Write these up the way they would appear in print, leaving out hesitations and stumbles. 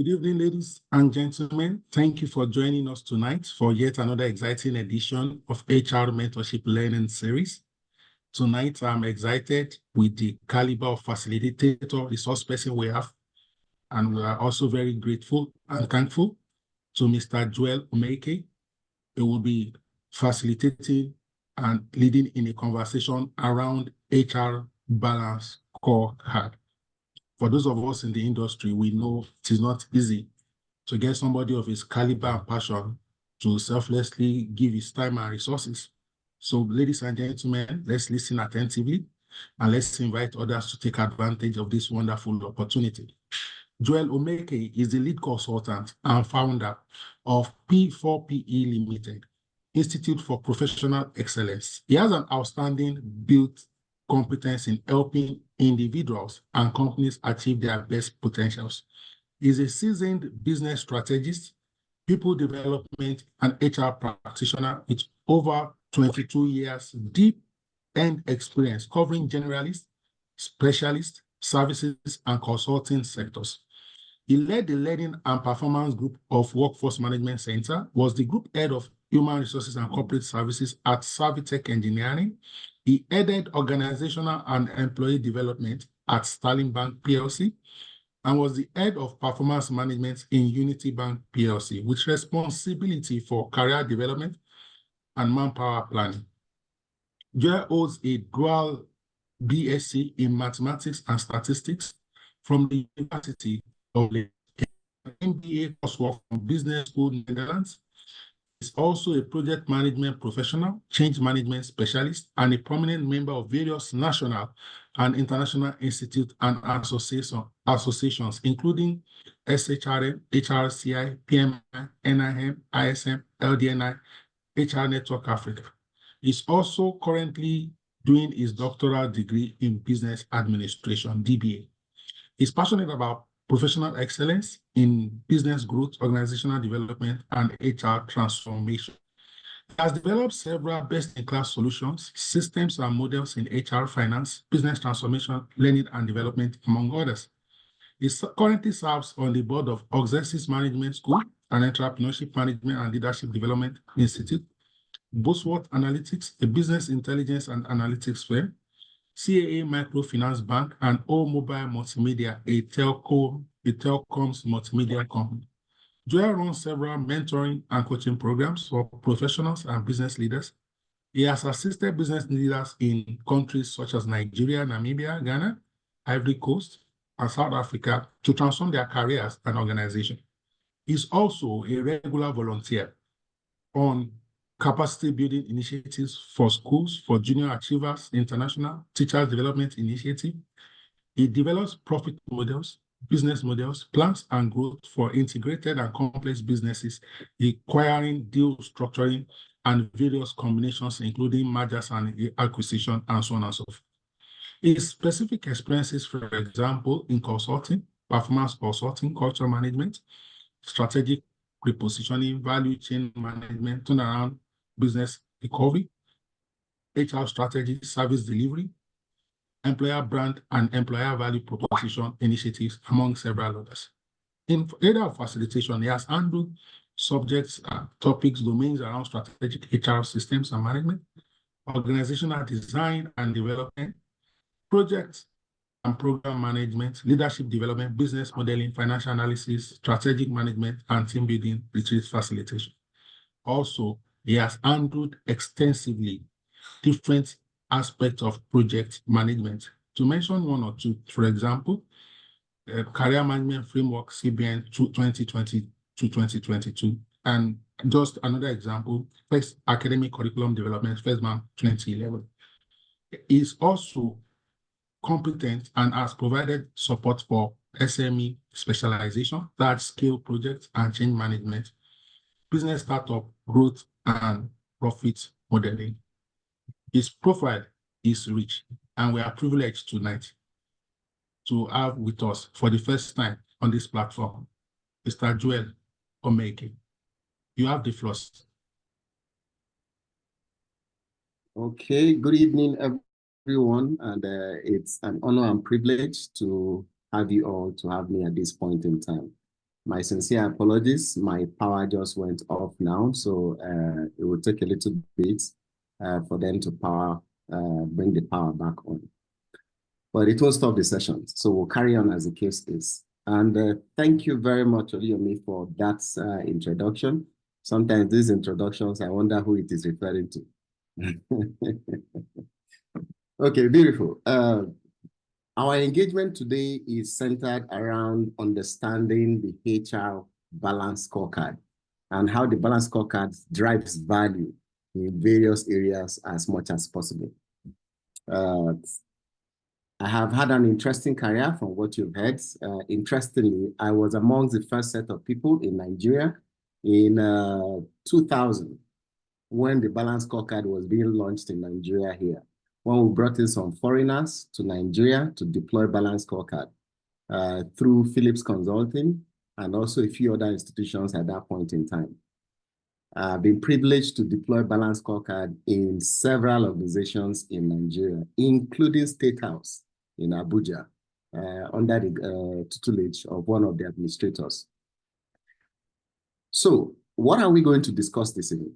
Good evening, ladies and gentlemen. Thank you for joining us tonight for yet another exciting edition of HR Mentorship Learning Series. Tonight, I'm excited with the caliber of facilitator, resource person we have, and we are also very grateful and thankful to Mr. Joel Omeke. He will be facilitating and leading in a conversation around HR Balanced Scorecard. For those of us in the industry, we know it is not easy to get somebody of his caliber and passion to selflessly give his time and resources. So, ladies and gentlemen, let's listen attentively and let's invite others to take advantage of this wonderful opportunity. Joel Omeke is the lead consultant and founder of P4PE Limited, Institute for Professional Excellence. He has an outstanding built competence in helping individuals and companies achieve their best potentials. He is a seasoned business strategist, people development, and HR practitioner with over 22 years deep end experience covering generalist, specialist, services, and consulting sectors. He led the Learning and Performance Group of Workforce Management Center, was the group head of Human Resources and Corporate Services at Savitech Engineering. He headed Organizational and Employee Development at Sterling Bank PLC and was the head of Performance Management in Unity Bank PLC, with responsibility for career development and manpower planning. Joel holds a dual BSc in Mathematics and Statistics from the University of Leiden, MBA coursework from Business School Netherlands. He's also a project management professional, change management specialist, and a prominent member of various national and international institutes and associations, including SHRM, HRCI, PMI, NIM, ISM, LDNI, HR Network Africa. He's also currently doing his doctoral degree in business administration, DBA. He's passionate about professional excellence in business growth, organizational development, and HR transformation. He has developed several best-in-class solutions, systems, and models in HR, finance, business transformation, learning and development, among others. He currently serves on the board of Oxesis Management School and Entrepreneurship Management and Leadership Development Institute, Bosworth Analytics, a business intelligence and analytics firm, CAA Microfinance Bank, and O Mobile Multimedia, a telecoms multimedia company. Joel runs several mentoring and coaching programs for professionals and business leaders. He has assisted business leaders in countries such as Nigeria, Namibia, Ghana, Ivory Coast, and South Africa to transform their careers and organization. He's also a regular volunteer on capacity building initiatives for schools, for junior achievers, international teachers development initiative. He develops profit models, business models, plans and growth for integrated and complex businesses, requiring deal structuring and various combinations, including mergers and acquisition, and so on and so forth. His specific experiences, for example, in consulting, performance consulting, culture management, strategic repositioning, value chain management, turnaround, business recovery, HR strategy, service delivery, employer brand and employer value proposition initiatives, among several others. In area of facilitation, he has handled subjects, topics, domains around strategic HR systems and management, organizational design and development, projects and program management, leadership development, business modeling, financial analysis, strategic management, and team building, retreat facilitation. Also, he has handled extensively different aspects of project management. To mention one or two, for example, Career Management Framework, CBN 2020 to 2022. And just another example, First Academic Curriculum Development, First Bank 2011. He is also competent and has provided support for SME specialization, large-scale projects and change management, business startup growth and profit modeling. His profile is rich, and we are privileged tonight to have with us for the first time on this platform, Mr. Joel Omeke. You have the floor. Okay, good evening, everyone, and it's an honor and privilege to have you all to have me at this point in time. My sincere apologies. My power just went off now, so it will take a little bit for them to bring the power back on. But it won't stop the session, so we'll carry on as the case is. And thank you very much, Oliyomi, for that introduction. Sometimes these introductions, I wonder who it is referring to. Okay, beautiful. Our engagement today is centered around understanding the HR Balanced Scorecard and how the Balanced Scorecard drives value in various areas as much as possible. I have had an interesting career from what you've heard. Interestingly, I was amongst the first set of people in Nigeria in 2000 when the Balanced Scorecard was being launched in Nigeria here. When we brought in some foreigners to Nigeria to deploy Balanced Scorecard through Philips Consulting and also a few other institutions at that point in time. I've been privileged to deploy Balanced Scorecard in several organizations in Nigeria, including State House in Abuja, under the tutelage of one of the administrators. So, what are we going to discuss this evening?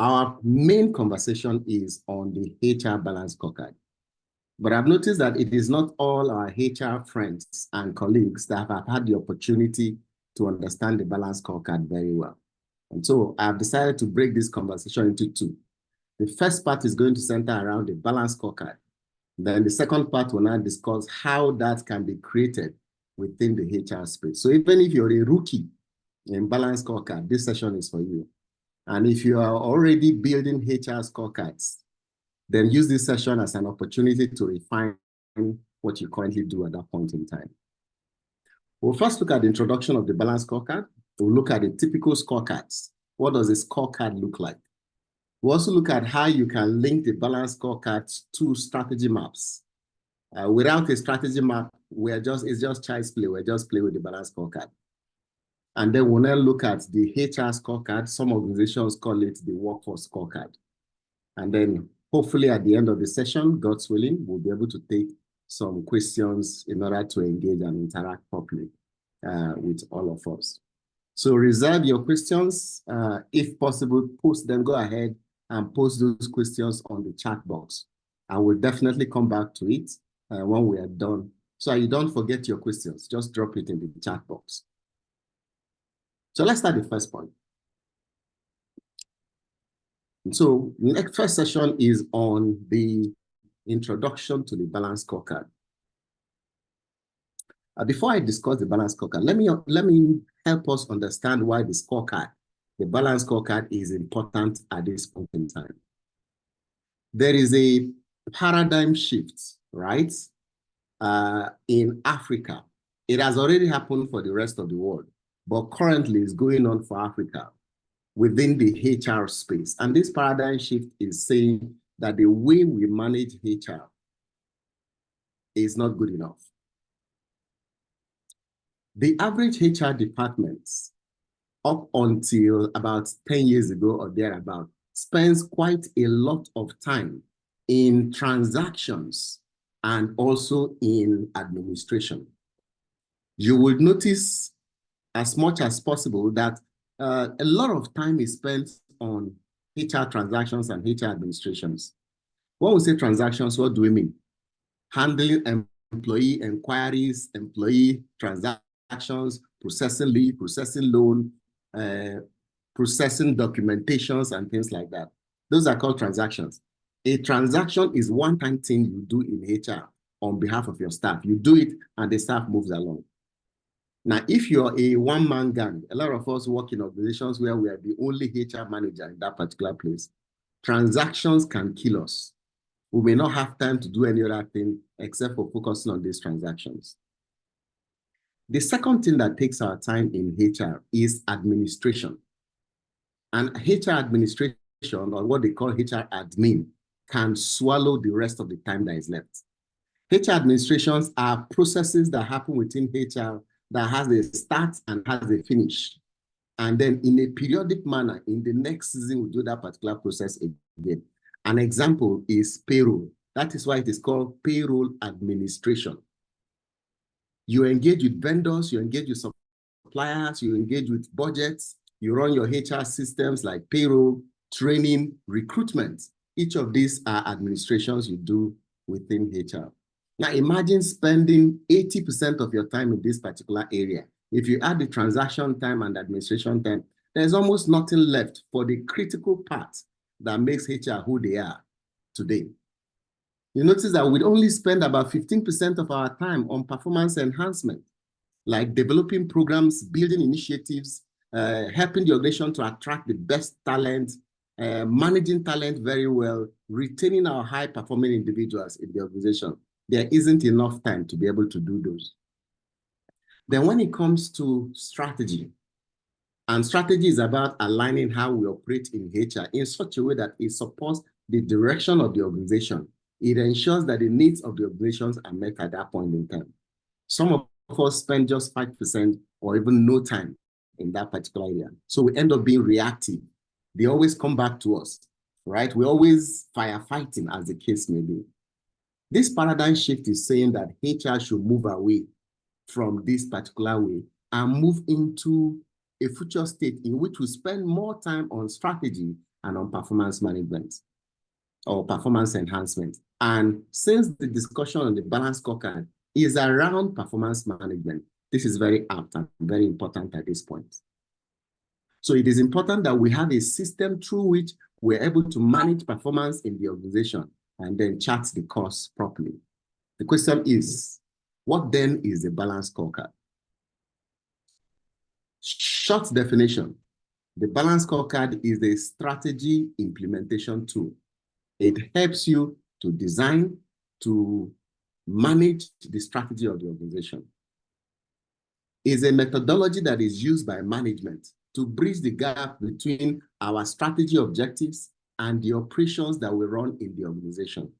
Our main conversation is on the HR Balanced Scorecard. But I've noticed that it is not all our HR friends and colleagues that have had the opportunity to understand the Balanced Scorecard very well. And so I've decided to break this conversation into two. The first part is going to center around the Balanced Scorecard. Then the second part will now discuss how that can be created within the HR space. So even if you're a rookie in Balanced Scorecard, this session is for you. And if you are already building HR scorecards, then use this session as an opportunity to refine what you currently do at that point in time. We'll first look at the introduction of the Balanced Scorecard. We'll look at the typical scorecards. What does a scorecard look like? We'll also look at how you can link the Balanced Scorecards to strategy maps. Without a strategy map, it's just child's play. We're just playing with the Balanced Scorecard. And then we'll now look at the HR scorecard. Some organizations call it the workforce scorecard. And then hopefully at the end of the session, God's willing, we'll be able to take some questions in order to engage and interact properly with all of us. So reserve your questions. If possible, post them. Go ahead and post those questions on the chat box. I will definitely come back to it when we are done. So you don't forget your questions. Just drop it in the chat box. So let's start the first point. So the next first session is on the introduction to the Balanced Scorecard. Before I discuss the Balanced Scorecard, let me help us understand why the Balanced Scorecard is important at this point in time. There is a paradigm shift, right? In Africa. It has already happened for the rest of the world, but currently it's going on for Africa within the HR space. And this paradigm shift is saying that the way we manage HR is not good enough. The average HR departments, up until about 10 years ago or thereabout, spends quite a lot of time in transactions and also in administration. You will notice as much as possible that a lot of time is spent on HR transactions and HR administrations. When we say transactions, what do we mean? Handling employee inquiries, employee transactions, processing leave, processing loan, processing documentations and things like that. Those are called transactions. A transaction is one-time thing you do in HR on behalf of your staff. You do it and the staff moves along. Now, if you're a one-man gang, a lot of us work in organizations where we are the only HR manager in that particular place. Transactions can kill us. We may not have time to do any other thing except for focusing on these transactions. The second thing that takes our time in HR is administration. And HR administration, or what they call HR admin, can swallow the rest of the time that is left. HR administrations are processes that happen within HR that has a start and has a finish. And then in a periodic manner, in the next season, we do that particular process again. An example is payroll. That is why it is called payroll administration. You engage with vendors, you engage with suppliers, you engage with budgets, you run your HR systems like payroll, training, recruitment. Each of these are administrations you do within HR. Now imagine spending 80% of your time in this particular area. If you add the transaction time and administration time, there's almost nothing left for the critical part that makes HR who they are today. You notice that we only spend about 15% of our time on performance enhancement, like developing programs, building initiatives, helping the organization to attract the best talent, managing talent very well, retaining our high-performing individuals in the organization. There isn't enough time to be able to do those. Then when it comes to strategy, and strategy is about aligning how we operate in HR in such a way that it supports the direction of the organization. It ensures that the needs of the organizations are met at that point in time. Some of us spend just 5% or even no time in that particular area. So we end up being reactive. They always come back to us, right? We're always firefighting, as the case may be. This paradigm shift is saying that HR should move away from this particular way and move into a future state in which we spend more time on strategy and on performance management or performance enhancement. And since the discussion on the Balanced Scorecard is around performance management, this is very apt and very important at this point. So it is important that we have a system through which we're able to manage performance in the organization and then chart the costs properly. The question is, what then is the Balanced Scorecard? Short definition, the Balanced Scorecard is a strategy implementation tool. It helps you to design, to manage the strategy of the organization. It's a methodology that is used by management to bridge the gap between our strategy objectives and the operations that we run in the organization.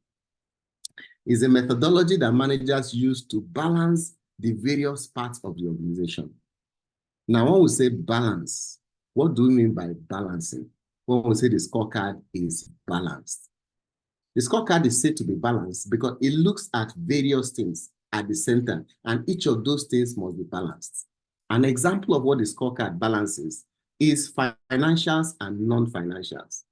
It's a methodology that managers use to balance the various parts of the organization. Now, when we say balance, what do we mean by balancing? When we say the scorecard is balanced. The scorecard is said to be balanced because it looks at various things at the center, and each of those things must be balanced. An example of what the scorecard balances is financials and non-financials.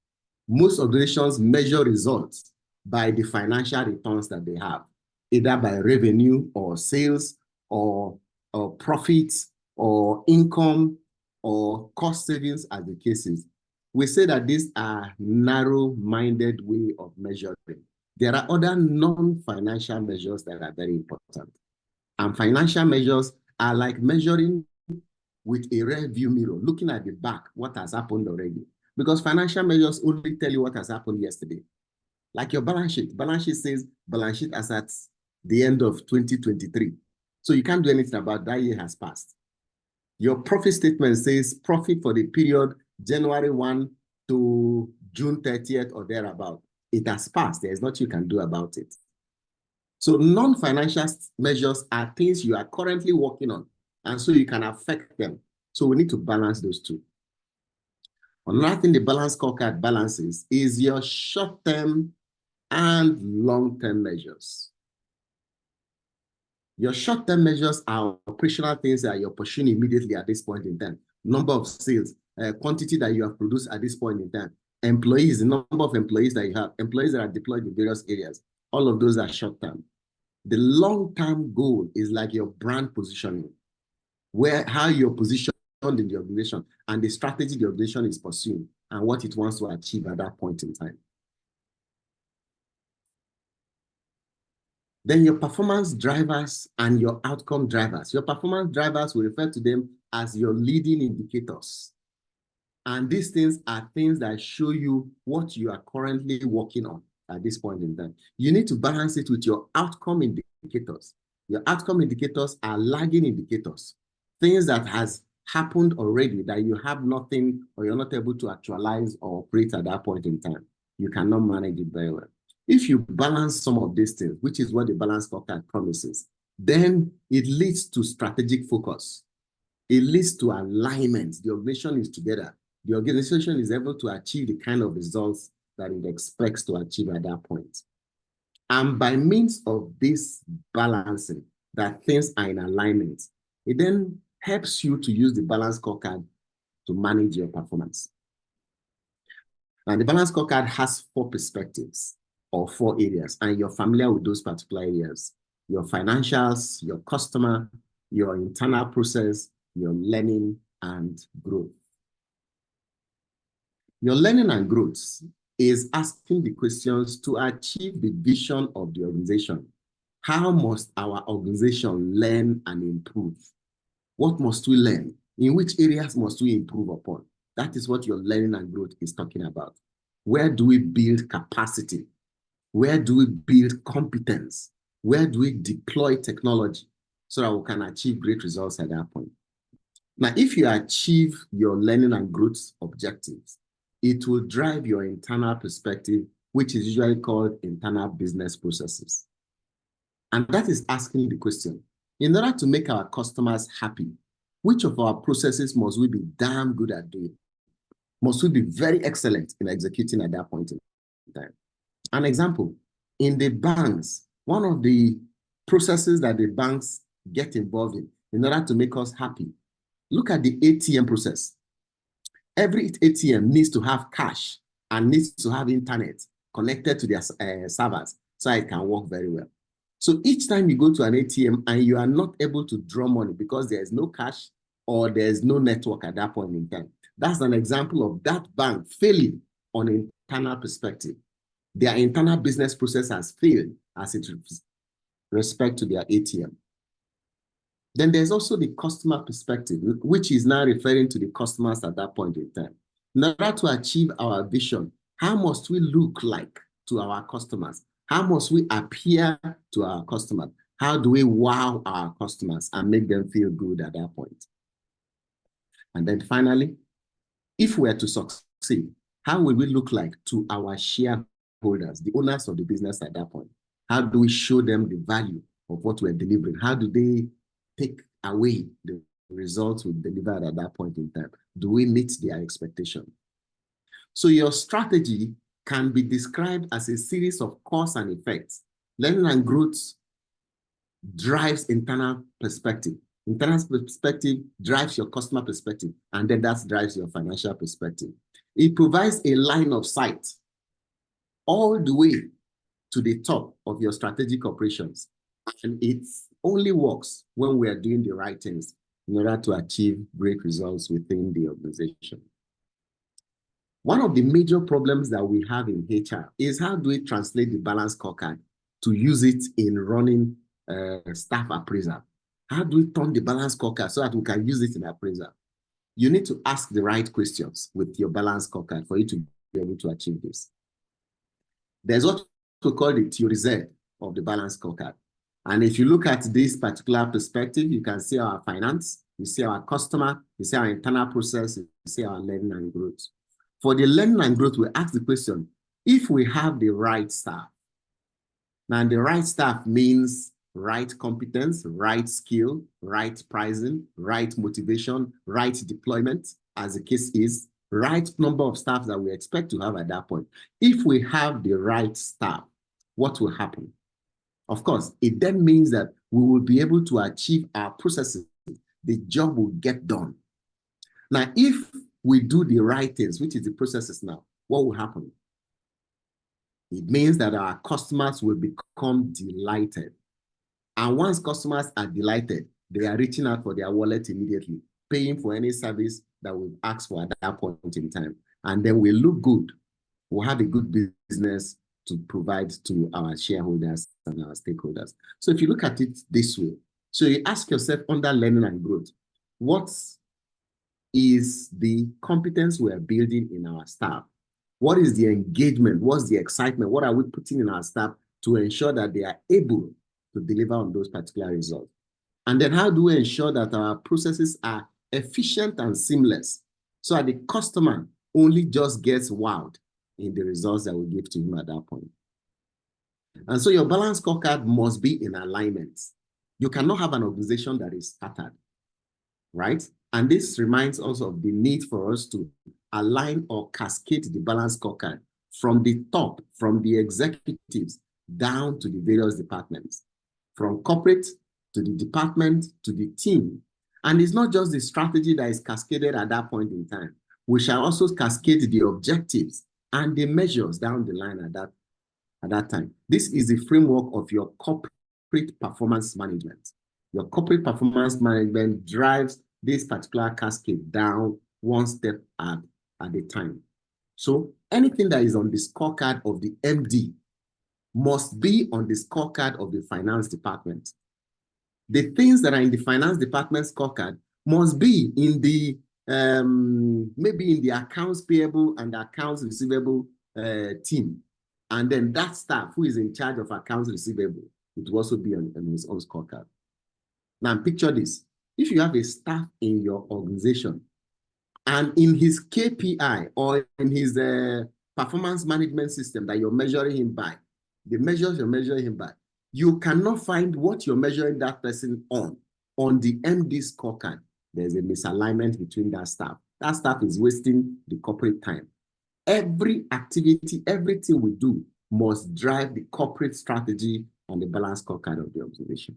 Most organizations measure results by the financial returns that they have, either by revenue or sales or profits or income or cost savings, as the case is. We say that these are narrow-minded way of measuring. There are other non-financial measures that are very important. And financial measures are like measuring with a rear view mirror, looking at the back, what has happened already. Because financial measures only tell you what has happened yesterday. Like your balance sheet. Balance sheet says balance sheet as at the end of 2023. So you can't do anything about that year has passed. Your profit statement says profit for the period January 1 to June 30th or thereabout. It has passed. There is nothing you can do about it. So non-financial measures are things you are currently working on, and so you can affect them. So we need to balance those two. Another thing the Balanced Scorecard balances is your short-term and long-term measures. Your short-term measures are operational things that you're pursuing immediately at this point in time. Number of sales, quantity that you have produced at this point in time. Employees, the number of employees that you have, employees that are deployed in various areas. All of those are short-term. The long-term goal is like your brand positioning, how you're positioned in the organization and the strategy the organization is pursuing and what it wants to achieve at that point in time. Then your performance drivers and your outcome drivers. Your performance drivers, we refer to them as your leading indicators. And these things are things that show you what you are currently working on at this point in time. You need to balance it with your outcome indicators. Your outcome indicators are lagging indicators, things that has happened already that you have nothing or you're not able to actualize or operate at that point in time. You cannot manage it very well. If you balance some of these things, which is what the Balanced Scorecard promises, then it leads to strategic focus. It leads to alignment. The organization is together. The organization is able to achieve the kind of results that it expects to achieve at that point. And by means of this balancing, that things are in alignment, it then helps you to use the Balanced Scorecard to manage your performance. And the Balanced Scorecard has 4 perspectives or 4 areas, and you're familiar with those particular areas: your financials, your customer, your internal process, your learning and growth. Your learning and growth is asking the questions to achieve the vision of the organization. How must our organization learn and improve? What must we learn? In which areas must we improve upon? That is what your learning and growth is talking about. Where do we build capacity? Where do we build competence? Where do we deploy technology so that we can achieve great results at that point? Now, if you achieve your learning and growth objectives, it will drive your internal perspective, which is usually called internal business processes. And that is asking the question, in order to make our customers happy, which of our processes must we be damn good at doing? Must we be very excellent in executing at that point in time? An example, in the banks, one of the processes that the banks get involved in order to make us happy, look at the ATM process. Every ATM needs to have cash and needs to have internet connected to their servers so it can work very well. So each time you go to an ATM and you are not able to draw money because there is no cash or there is no network at that point in time, that's an example of that bank failing on an internal perspective. Their internal business process has failed as it respect to their ATM. Then there's also the customer perspective, which is now referring to the customers at that point in time. In order to achieve our vision, how must we look like to our customers? How must we appear to our customers? How do we wow our customers and make them feel good at that point? And then finally, if we are to succeed, how will we look like to our shareholders, the owners of the business at that point? How do we show them the value of what we're delivering? How do they take away the results we delivered at that point in time? Do we meet their expectation? So your strategy can be described as a series of cause and effects. Learning and growth drives internal perspective. Internal perspective drives your customer perspective, and then that drives your financial perspective. It provides a line of sight all the way to the top of your strategic operations. And it only works when we are doing the right things in order to achieve great results within the organization. One of the major problems that we have in HR is how do we translate the Balanced Scorecard to use it in running staff appraisal? How do we turn the Balanced Scorecard so that we can use it in appraisal? You need to ask the right questions with your Balanced Scorecard for you to be able to achieve this. There's what we call the theory Z of the Balanced Scorecard. And if you look at this particular perspective, you can see our finance, you see our customer, you see our internal process, you see our learning and growth. For the learning and growth, we ask the question, if we have the right staff, now the right staff means right competence, right skill, right pricing, right motivation, right deployment, as the case is, right number of staff that we expect to have at that point. If we have the right staff, what will happen? Of course, it then means that we will be able to achieve our processes. The job will get done. Now, if we do the right things, which is the processes now, what will happen? It means that our customers will become delighted. And once customers are delighted, they are reaching out for their wallet immediately, paying for any service that we've asked for at that point in time. And then we look good. We'll have a good business to provide to our shareholders and our stakeholders. So if you look at it this way, so you ask yourself under learning and growth, what is the competence we are building in our staff? What is the engagement? What's the excitement? What are we putting in our staff to ensure that they are able to deliver on those particular results? And then how do we ensure that our processes are efficient and seamless so that the customer only just gets wowed in the results that we give to him at that point? And so your Balanced Scorecard must be in alignment. You cannot have an organization that is scattered, right? And this reminds us of the need for us to align or cascade the Balanced Scorecard from the top, from the executives down to the various departments, from corporate to the department to the team. And it's not just the strategy that is cascaded at that point in time. We shall also cascade the objectives and the measures down the line at that time. This is the framework of your corporate performance management. Your corporate performance management drives this particular cascade down one step at a time. So anything that is on the scorecard of the MD must be on the scorecard of the finance department. The things that are in the finance department scorecard must be in the maybe in the accounts payable and accounts receivable team. And then that staff who is in charge of accounts receivable, it will also be on his own scorecard. Now picture this. If you have a staff in your organization and in his KPI or in his performance management system that you're measuring him by, the measures you're measuring him by, you cannot find what you're measuring that person on the MD scorecard. There's a misalignment between that staff. That staff is wasting the corporate time. Every activity, everything we do must drive the corporate strategy and the balanced scorecard of the organization.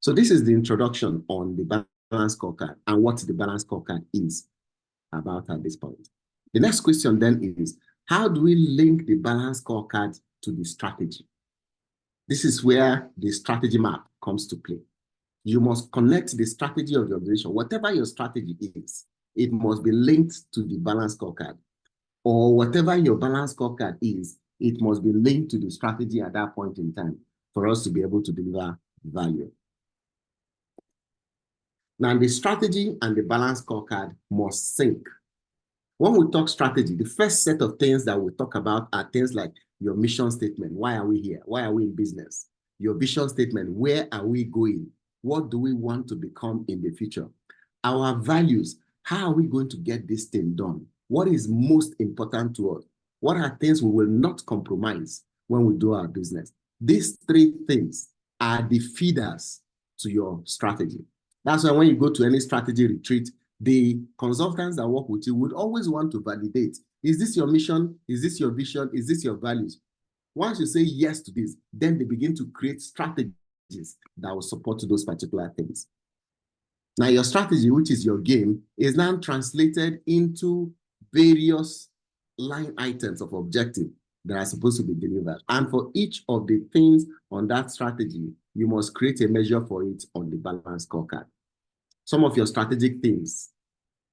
So this is the introduction on the balanced scorecard and what the balanced scorecard is about at this point. The next question then is, how do we link the balanced scorecard to the strategy? This is where the strategy map comes to play. You must connect the strategy of the organization. Whatever your strategy is, it must be linked to the balanced scorecard. Or whatever your balanced scorecard is, it must be linked to the strategy at that point in time for us to be able to deliver value. Now, the strategy and the balanced scorecard must sync. When we talk strategy, the first set of things that we talk about are things like your mission statement. Why are we here? Why are we in business? Your vision statement. Where are we going? What do we want to become in the future? Our values. How are we going to get this thing done? What is most important to us? What are things we will not compromise when we do our business? These three things are the feeders to your strategy. That's why when you go to any strategy retreat, the consultants that work with you would always want to validate. Is this your mission? Is this your vision? Is this your values? Once you say yes to this, then they begin to create strategies that will support those particular things. Now, your strategy, which is your game, is now translated into various line items of objective that are supposed to be delivered. And for each of the things on that strategy, you must create a measure for it on the balanced scorecard. Some of your strategic things: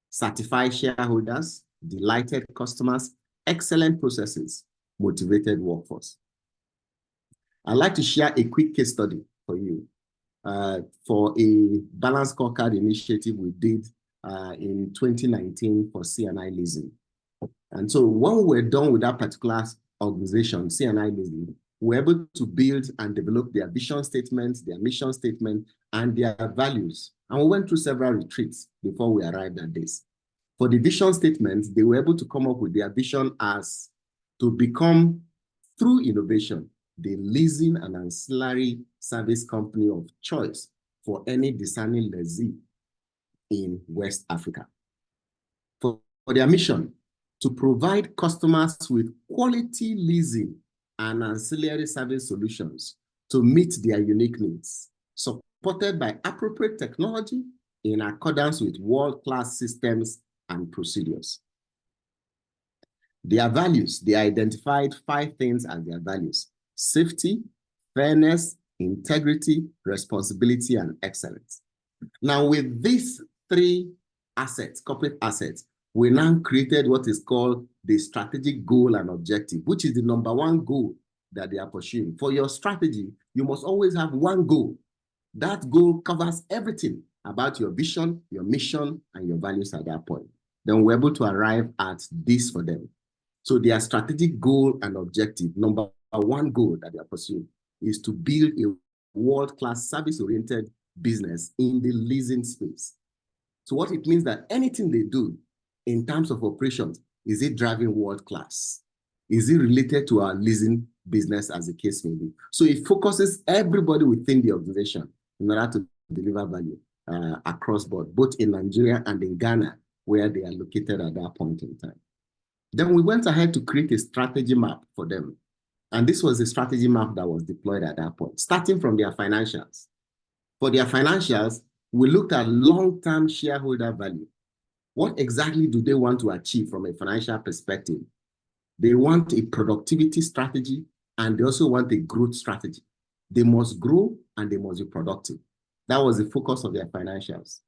satisfied shareholders, delighted customers, excellent processes, motivated workforce. I'd like to share a quick case study for you for a balanced scorecard initiative we did in 2019 for C&I Leasing. And so when we were done with that particular organization, C&I Leasing, we were able to build and develop their vision statements, their mission statement, and their values. And we went through several retreats before we arrived at this. For the vision statement, they were able to come up with their vision as to become, through innovation, the leasing and ancillary service company of choice for any discerning lessee in West Africa. For their mission, to provide customers with quality leasing and ancillary service solutions to meet their unique needs, supported by appropriate technology in accordance with world-class systems and procedures. Their values, they identified 5 things as their values: safety, fairness, integrity, responsibility, and excellence. Now, with these 3 assets, corporate assets, we now created what is called the strategic goal and objective, which is the #1 goal that they are pursuing. For your strategy, you must always have one goal. That goal covers everything about your vision, your mission, and your values at that point. Then we're able to arrive at this for them. So their strategic goal and objective, #1 goal that they are pursuing, is to build a world-class service-oriented business in the leasing space. So what it means that anything they do in terms of operations, is it driving world-class? Is it related to our leasing business, as the case may be? So it focuses everybody within the organization in order to deliver value across board, both in Nigeria and in Ghana, where they are located at that point in time. Then we went ahead to create a strategy map for them. And this was the strategy map that was deployed at that point, starting from their financials. For their financials, We looked at long-term shareholder value. What exactly do they want to achieve from a financial perspective? They want a productivity strategy, and they also want a growth strategy. They must grow and they must be productive. That was the focus of their financials.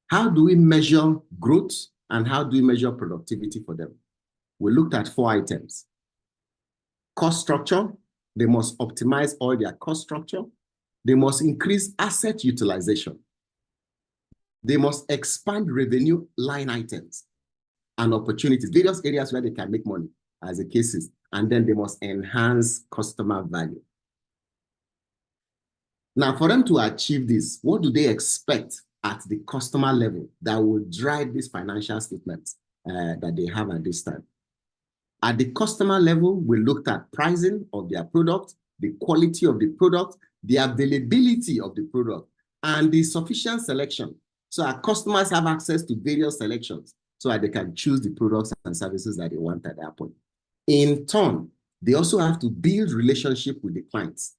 How do we measure growth and how do we measure productivity for them? We looked at 4 items. Cost structure, they must optimize all their cost structure. They must increase asset utilization. They must expand revenue line items and opportunities, various areas where they can make money as the cases, and then they must enhance customer value. Now, for them to achieve this, what do they expect at the customer level that will drive these financial statements that they have at this time? At the customer level, we looked at pricing of their product, the quality of the product, the availability of the product, and the sufficient selection. So our customers have access to various selections so that they can choose the products and services that they want at that point. In turn, they also have to build relationship with the clients.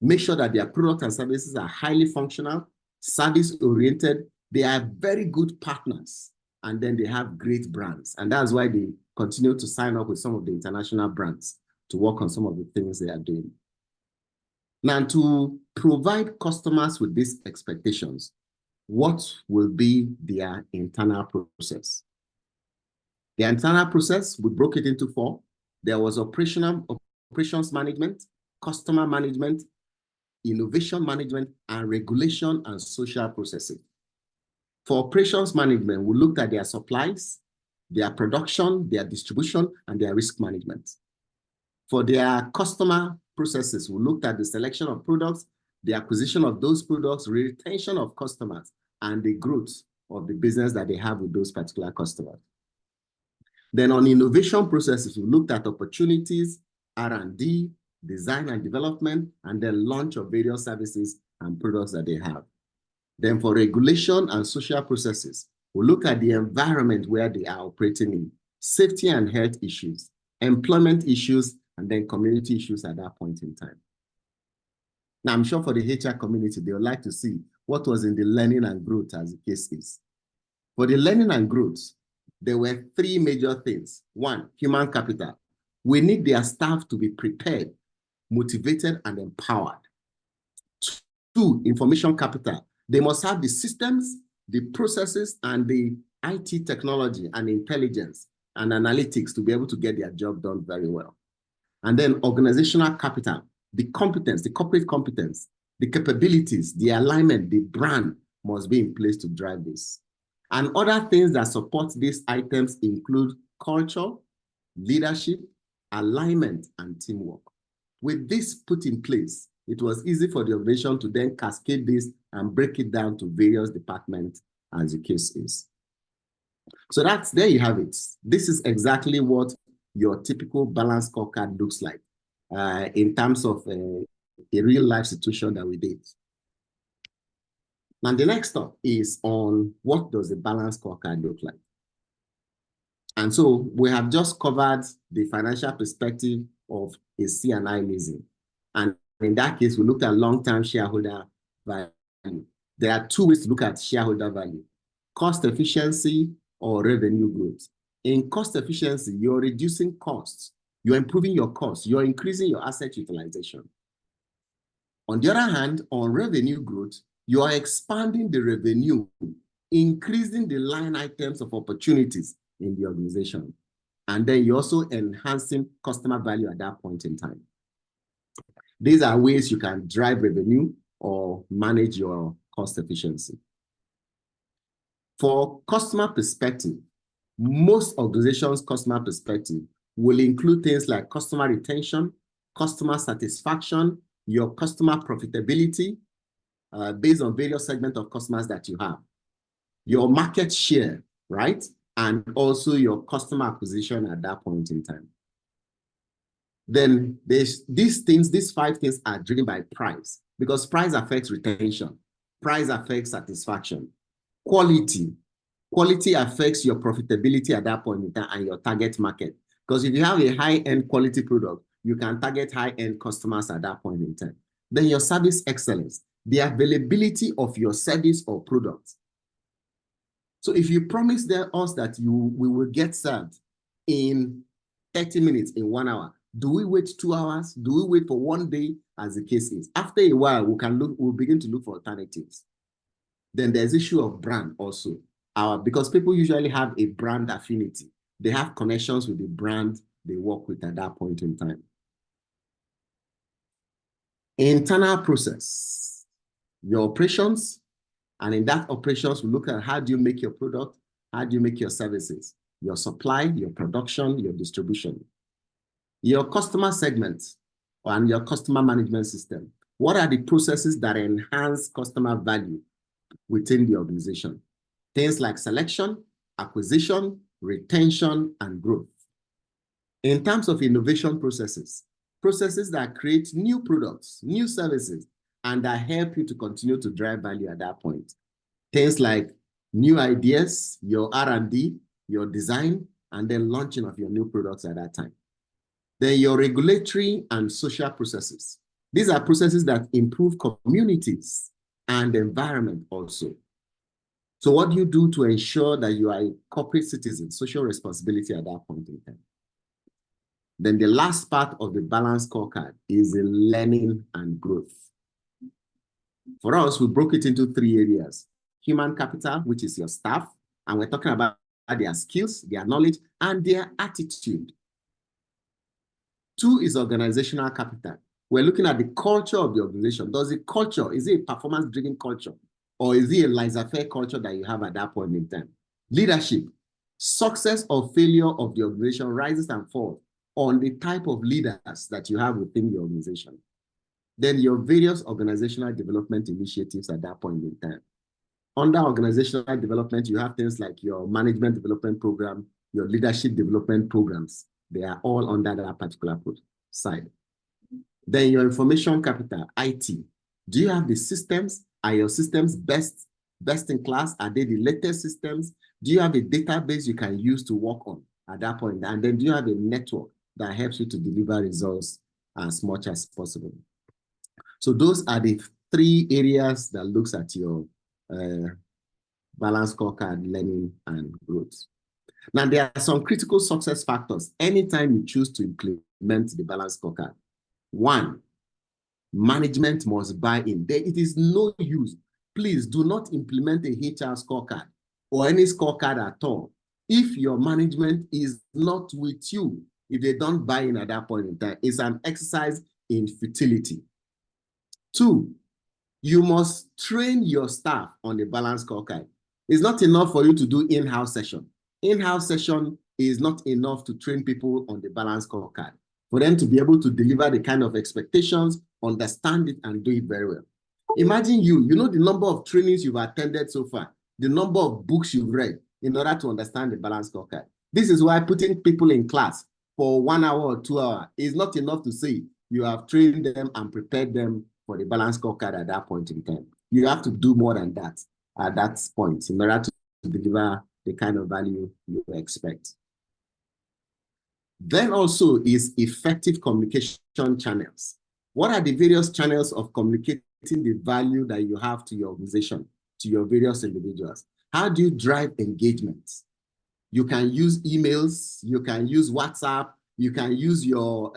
Make sure that their products and services are highly functional, service-oriented. They are very good partners, and then they have great brands. And that's why they continue to sign up with some of the international brands to work on some of the things they are doing. Now, to provide customers with these expectations, what will be their internal process? The internal process, we broke it into 4. There was operations management, customer management, innovation management, and regulation and social processing. For operations management, we looked at their supplies, their production, their distribution, and their risk management. For their customer processes, we looked at the selection of products, the acquisition of those products, retention of customers, and the growth of the business that they have with those particular customers. Then on innovation processes, we looked at opportunities, R&D, design and development, and then launch of various services and products that they have. Then for regulation and social processes, we look at the environment where they are operating in, safety and health issues, employment issues, and then community issues at that point in time. Now, I'm sure for the HR community, they would like to see what was in the learning and growth as the case is. For the learning and growth, there were 3 major things. 1, human capital. We need their staff to be prepared, motivated, and empowered. 2, information capital. They must have the systems, the processes, and the IT technology and intelligence and analytics to be able to get their job done very well. And then organizational capital, the competence, the corporate competence, the capabilities, the alignment, the brand must be in place to drive this. And other things that support these items include culture, leadership, alignment, and teamwork. With this put in place, it was easy for the organization to then cascade this and break it down to various departments as the case is. So there you have it. This is exactly what your typical balanced scorecard looks like in terms of a real life situation that we did. Now, the next step is on what does a balanced scorecard look like? And so we have just covered the financial perspective of a C&I leasing. And in that case, we looked at long-term shareholder value. There are 2 ways to look at shareholder value: cost efficiency or revenue growth. In cost efficiency, you're reducing costs, you're improving your costs, you're increasing your asset utilization. On the other hand, on revenue growth, you are expanding the revenue, increasing the line items of opportunities in the organization. And then you're also enhancing customer value at that point in time. These are ways you can drive revenue or manage your cost efficiency. For customer perspective, most organizations' customer perspective will include things like customer retention, customer satisfaction, your customer profitability, based on various segments of customers that you have, your market share, right? And also your customer acquisition at that point in time. Then these 5 things are driven by price, because price affects retention, price affects satisfaction, quality affects your profitability at that point in time and your target market. Because if you have a high-end quality product, you can target high-end customers at that point in time. Then your service excellence. the availability of your service or product. So if you promise us that we will get served in 30 minutes, in 1 hour, do we wait 2 hours? Do we wait for 1 day, as the case is? After a while, we'll begin to look for alternatives. Then there's issue of brand also. Because people usually have a brand affinity. They have connections with the brand they work with at that point in time. Internal process, your operations, and in that operations, we look at how do you make your product, how do you make your services, your supply, your production, your distribution. Your customer segments and your customer management system. What are the processes that enhance customer value within the organization? Things like selection, acquisition, retention, and growth. In terms of innovation processes that create new products, new services, and that help you to continue to drive value at that point. Things like new ideas, your R&D, your design, and then launching of your new products at that time. Then your regulatory and social processes. These are processes that improve communities and the environment also. So what do you do to ensure that you are a corporate citizen, social responsibility at that point in time? Then the last part of the balanced scorecard is the learning and growth. For us, we broke it into 3 areas. Human capital, which is your staff, and we're talking about their skills, their knowledge, and their attitude. 2 is organizational capital. We're looking at the culture of the organization. Is it a performance-driven culture? Or is it a laissez-faire culture that you have at that point in time? Leadership. Success or failure of the organization rises and falls on the type of leaders that you have within the organization. Then your various organizational development initiatives at that point in time. Under organizational development, you have things like your management development program, your leadership development programs. They are all under that particular side. Then your information capital, IT. Do you have the systems? Are your systems best in class? Are they the latest systems? Do you have a database you can use to work on at that point? And then do you have a network that helps you to deliver results as much as possible? So those are the 3 areas that looks at your balanced scorecard, learning, and growth. Now, there are some critical success factors anytime you choose to implement the balanced scorecard. 1, management must buy in. It is no use. Please do not implement a HR scorecard or any scorecard at all if your management is not with you. If they don't buy in at that point in time, it's an exercise in futility. 2, you must train your staff on the balanced scorecard. It's not enough for you to do in-house session. In-house session is not enough to train people on the balanced scorecard, for them to be able to deliver the kind of expectations, understand it, and do it very well. Imagine you know the number of trainings you've attended so far, the number of books you've read in order to understand the balanced scorecard. This is why putting people in class for 1 hour or 2 hours is not enough to say you have trained them and prepared them for the balanced scorecard at that point in time. You have to do more than that at that point in order to deliver the kind of value you expect. Then also is effective communication channels. What are the various channels of communicating the value that you have to your organization, to your various individuals? How do you drive engagement? You can use emails, you can use WhatsApp, you can use your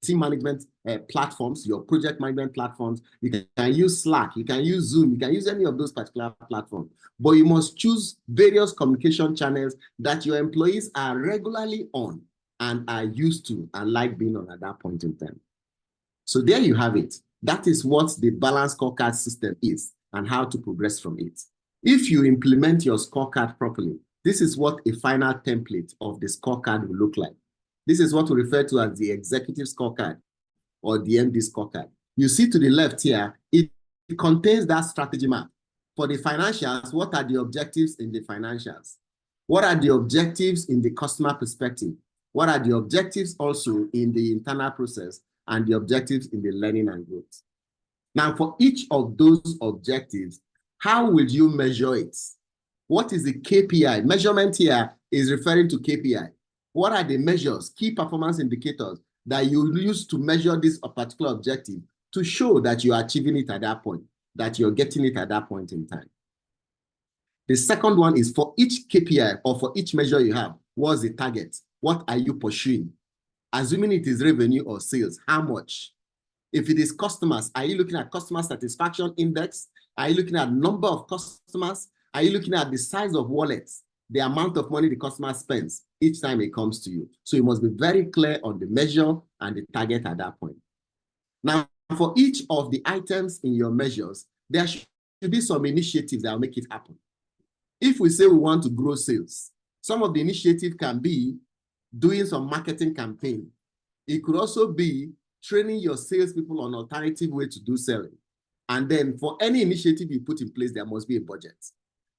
team management platforms, your project management platforms, you can use Slack, you can use Zoom, you can use any of those particular platforms. But you must choose various communication channels that your employees are regularly on and are used to and like being on at that point in time. So there you have it. That is what the balanced scorecard system is and how to progress from it. If you implement your scorecard properly, this is what a final template of the scorecard will look like. This is what we refer to as the executive scorecard or the MD scorecard. You see to the left here, it contains that strategy map. For the financials, what are the objectives in the financials? What are the objectives in the customer perspective? What are the objectives also in the internal process and the objectives in the learning and growth? Now, for each of those objectives, how will you measure it? What is the KPI? Measurement here is referring to KPI. What are the measures, key performance indicators, that you use to measure this particular objective to show that you are achieving it at that point, that you're getting it at that point in time. The second one is for each KPI or for each measure you have, what's the target? What are you pursuing? Assuming it is revenue or sales, how much? If it is customers, are you looking at customer satisfaction index? Are you looking at number of customers? Are you looking at the size of wallets, the amount of money the customer spends each time it comes to you? So you must be very clear on the measure and the target at that point. Now, for each of the items in your measures, there should be some initiatives that will make it happen. If we say we want to grow sales, some of the initiative can be doing some marketing campaign. It could also be training your salespeople on alternative way to do selling. And then for any initiative you put in place, there must be a budget.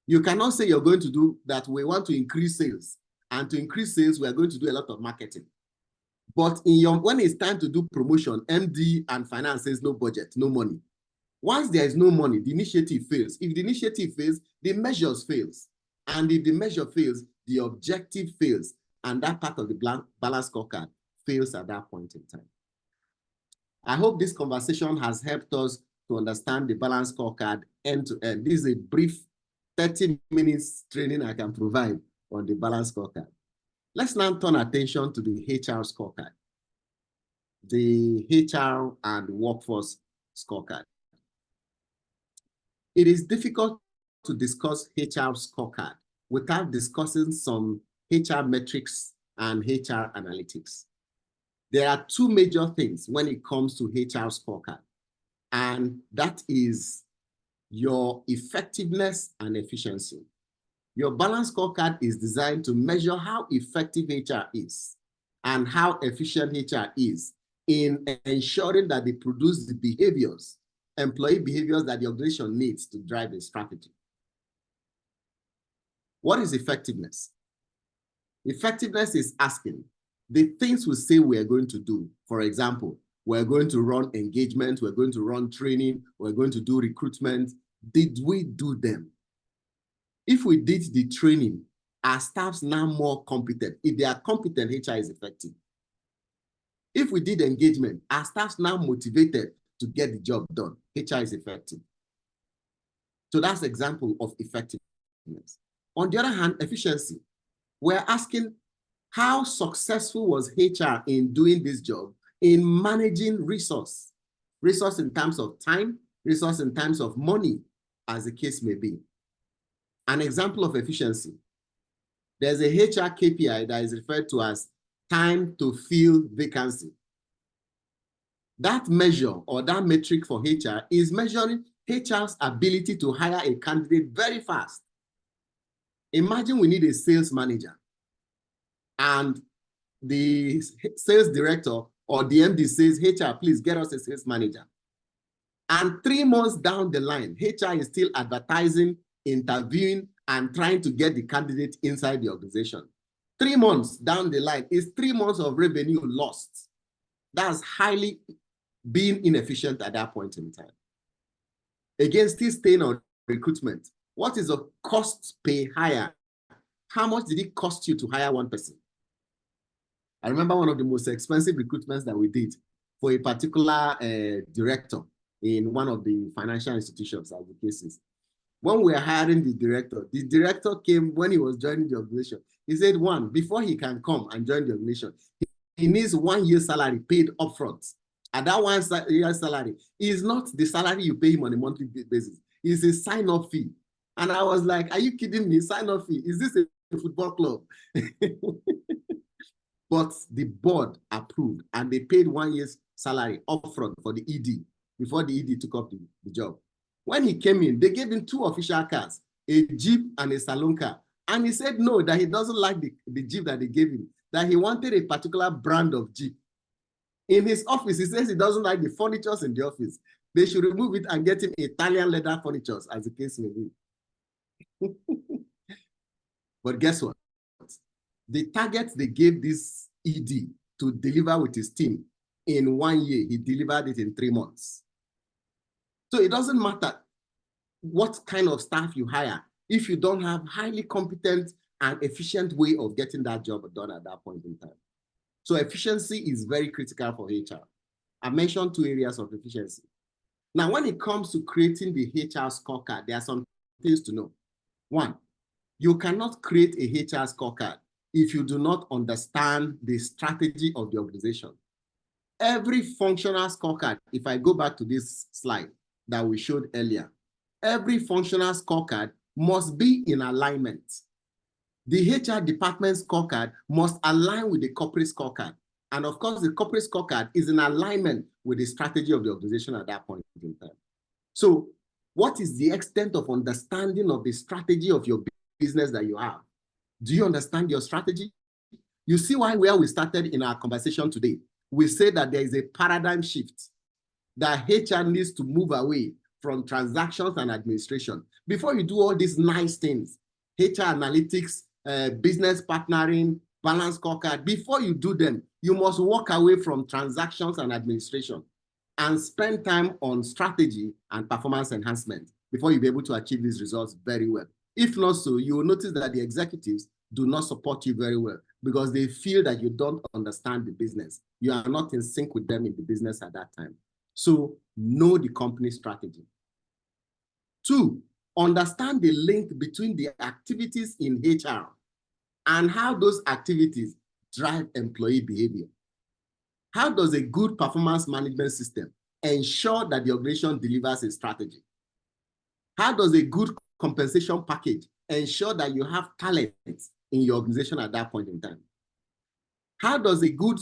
You cannot say you're going to do that. We want to increase sales. And to increase sales, we are going to do a lot of marketing. But when it's time to do promotion, MD and finance says no budget, no money. Once there is no money, the initiative fails. If the initiative fails, the measures fails. And if the measure fails, the objective fails. And that part of the balanced scorecard fails at that point in time. I hope this conversation has helped us to understand the balanced scorecard end to end. This is a brief 30 minutes training I can provide on the balanced scorecard. Let's now turn attention to the HR scorecard, the HR and workforce scorecard. It is difficult to discuss HR scorecard without discussing some HR metrics and HR analytics. There are two major things when it comes to HR scorecard, and that is your effectiveness and efficiency. Your balanced scorecard is designed to measure how effective HR is and how efficient HR is in ensuring that they produce the behaviors, employee behaviors that the organization needs to drive its strategy. What is effectiveness? Effectiveness is asking the things we say we are going to do. For example, we're going to run engagement, we're going to run training, we're going to do recruitment. Did we do them? If we did the training, are staffs now more competent? If they are competent, HR is effective. If we did engagement, are staffs now motivated to get the job done? HR is effective. So that's an example of effectiveness. On the other hand, efficiency. We're asking, how successful was HR in doing this job, in managing resource in terms of time, resource in terms of money, as the case may be. An example of efficiency. There's a HR KPI that is referred to as time to fill vacancy. That measure or that metric for HR is measuring HR's ability to hire a candidate very fast. Imagine we need a sales manager and the sales director or the MD says, HR, please get us a sales manager. And 3 months down the line, HR is still advertising, interviewing, and trying to get the candidate inside the organization. 3 months down the line is 3 months of revenue lost. That's highly being inefficient at that point in time. Again, still staying on recruitment. What is the cost per hire? How much did it cost you to hire one person? I remember one of the most expensive recruitments that we did for a particular director in one of the financial institutions, as the case is. When we were hiring the director came when he was joining the organization. He said, one, before he can come and join the organization, he needs 1 year's salary paid upfront. And that 1 year's salary is not the salary you pay him on a monthly basis. It's a sign-up fee. And I was like, are you kidding me? Sign-up fee? Is this a football club? But the board approved and they paid 1 year's salary upfront for the ED before the ED took up the job. When he came in, they gave him 2 official cars, a Jeep and a saloon car. And he said no, that he doesn't like the Jeep that they gave him, that he wanted a particular brand of Jeep. In his office, he says he doesn't like the furniture in the office. They should remove it and get him Italian leather furniture, as the case may be. But guess what? The target they gave this ED to deliver with his team in 1 year, he delivered it in 3 months. So it doesn't matter what kind of staff you hire if you don't have highly competent and efficient way of getting that job done at that point in time. So efficiency is very critical for HR. I mentioned 2 areas of efficiency. Now, when it comes to creating the HR scorecard, there are some things to know. 1, you cannot create a HR scorecard if you do not understand the strategy of the organization. Every functional scorecard, if I go back to this slide that we showed earlier, every functional scorecard must be in alignment. The HR department scorecard must align with the corporate scorecard. And of course, the corporate scorecard is in alignment with the strategy of the organization at that point in time. So what is the extent of understanding of the strategy of your business that you have? Do you understand your strategy? You see why where we started in our conversation today. We say that there is a paradigm shift, that HR needs to move away from transactions and administration. Before you do all these nice things, HR analytics, business partnering, balanced scorecard, before you do them, you must walk away from transactions and administration and spend time on strategy and performance enhancement before you'll be able to achieve these results very well. If not so, you will notice that the executives do not support you very well because they feel that you don't understand the business. You are not in sync with them in the business at that time. So know the company strategy. 2, understand the link between the activities in HR and how those activities drive employee behavior. How does a good performance management system ensure that the organization delivers a strategy? How does a good compensation package ensure that you have talent in your organization at that point in time? How does a good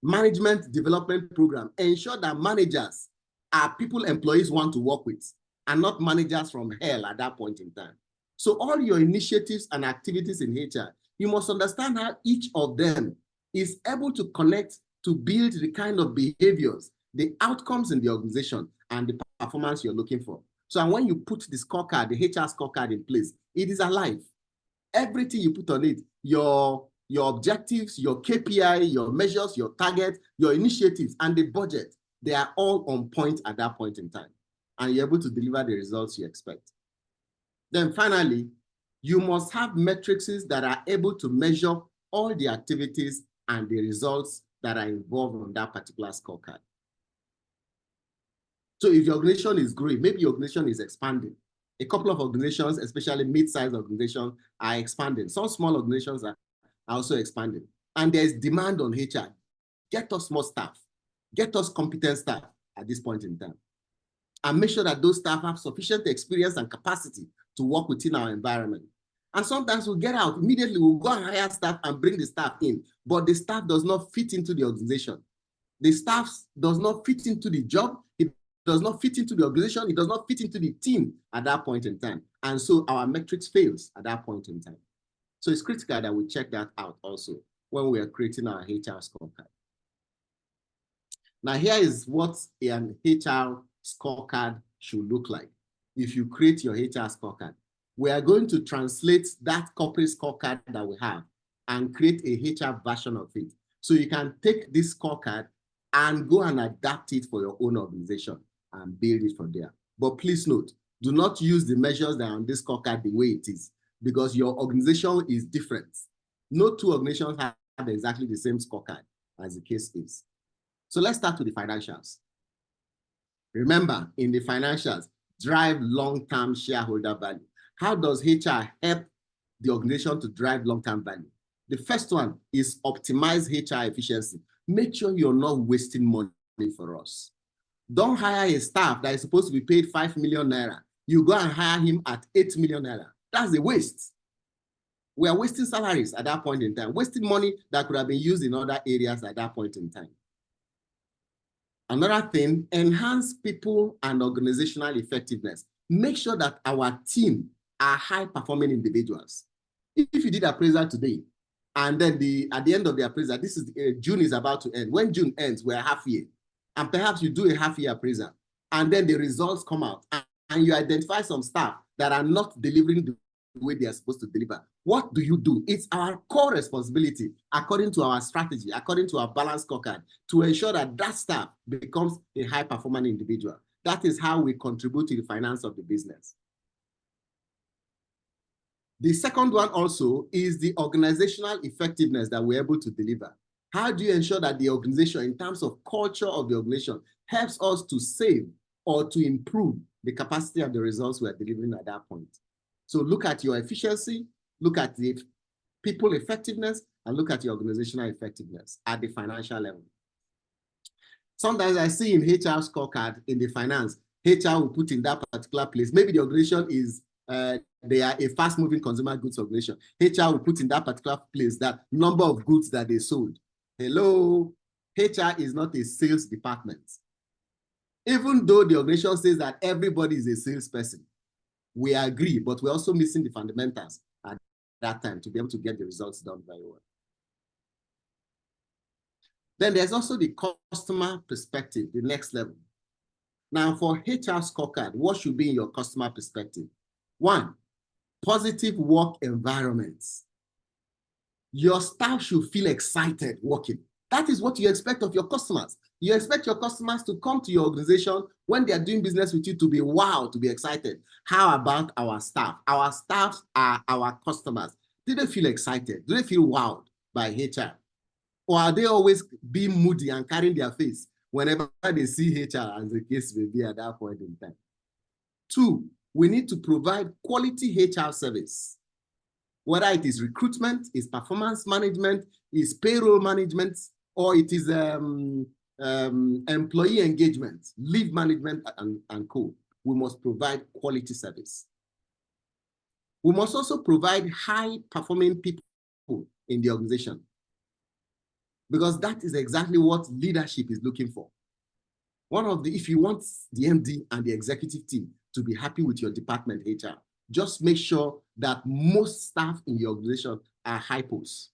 management development program ensure that managers are people employees want to work with and not managers from hell at that point in time? So all your initiatives and activities in HR, you must understand how each of them is able to connect to build the kind of behaviors, the outcomes in the organization, and the performance you're looking for. So when you put the scorecard, the HR scorecard in place, it is alive. Everything you put on it, your objectives, your KPI, your measures, your target, your initiatives, and the budget, they are all on point at that point in time. And you're able to deliver the results you expect. Then finally, you must have metrics that are able to measure all the activities and the results that are involved on that particular scorecard. So if your organization is growing, maybe your organization is expanding. A couple of organizations, especially mid-sized organizations, are expanding. Some small organizations are also expanding. And there's demand on HR. Get us more staff. Get us competent staff at this point in time. And make sure that those staff have sufficient experience and capacity to work within our environment. And sometimes we'll get out, immediately we'll go and hire staff and bring the staff in, but the staff does not fit into the organization. The staff does not fit into the job, it does not fit into the organization, it does not fit into the team at that point in time. And so our metrics fails at that point in time. So it's critical that we check that out also when we are creating our HR scorecard. Now here is what an HR scorecard should look like. If you create your HR scorecard, we are going to translate that corporate scorecard that we have and create a HR version of it. So you can take this scorecard and go and adapt it for your own organization and build it from there. But please note, do not use the measures that are on this scorecard the way it is, because your organization is different. No two organizations have exactly the same scorecard, as the case is. So let's start with the financials. Remember, in the financials, drive long-term shareholder value. How does HR help the organization to drive long-term value? The first one is optimize HR efficiency. Make sure you're not wasting money for us. Don't hire a staff that is supposed to be paid 5 million naira. You go and hire him at 8 million naira. That's a waste. We are wasting salaries at that point in time, wasting money that could have been used in other areas at that point in time. Another thing, enhance people and organizational effectiveness. Make sure that our team are high-performing individuals. If you did appraisal today, and then at the end of the appraisal, June is about to end. When June ends, we're half year. And perhaps you do a half-year appraisal, and then the results come out, and you identify some staff that are not delivering the way they are supposed to deliver. What do? It's our core responsibility, according to our strategy, according to our balanced scorecard, to ensure that that staff becomes a high-performing individual. That is how we contribute to the finance of the business. The second one also is the organizational effectiveness that we're able to deliver. How do you ensure that the organization, in terms of culture of the organization, helps us to save or to improve the capacity and the results we are delivering at that point? So look at your efficiency, look at the people effectiveness, and look at your organizational effectiveness at the financial level. Sometimes I see in HR scorecard in the finance, HR will put in that particular place. Maybe the organization is, they are a fast-moving consumer goods organization. HR will put in that particular place that number of goods that they sold. Hello, HR is not a sales department. Even though the organization says that everybody is a salesperson, we agree, but we're also missing the fundamentals at that time to be able to get the results done very well. Then there's also the customer perspective, the next level. Now for HR scorecard, what should be in your customer perspective? 1, positive work environments. Your staff should feel excited working. That is what you expect of your customers. You expect your customers to come to your organization when they are doing business with you to be wowed, to be excited. How about our staff? Our staffs are our customers. Do they feel excited? Do they feel wowed by HR? Or are they always being moody and carrying their face whenever they see HR, as the case may be at that point in time? 2, we need to provide quality HR service. Whether it is recruitment, is performance management, is payroll management, or it is employee engagement, leave management, and co. We must provide quality service. We must also provide high-performing people in the organization, because that is exactly what leadership is looking for. If you want the MD and the executive team to be happy with your department HR, just make sure that most staff in your organization are hypos,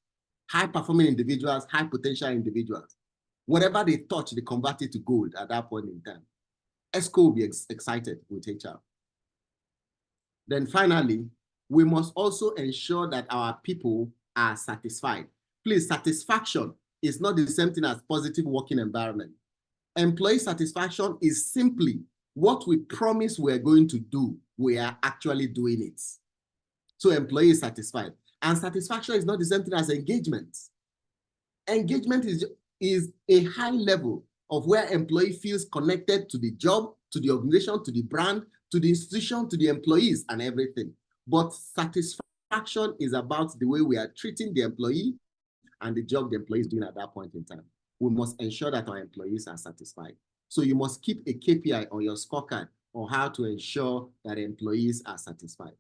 high-performing individuals, high-potential individuals. Whatever they touch, they convert it to gold at that point in time. ESCO will be excited with HR. Then finally, we must also ensure that our people are satisfied. Please, satisfaction is not the same thing as positive working environment. Employee satisfaction is simply what we promise we're going to do, we are actually doing it. So employee is satisfied. And satisfaction is not the same thing as engagement. Engagement is a high level of where employee feels connected to the job, to the organization, to the brand, to the institution, to the employees and everything. But satisfaction is about the way we are treating the employee and the job the employee is doing at that point in time. We must ensure that our employees are satisfied. So you must keep a KPI on your scorecard on how to ensure that employees are satisfied.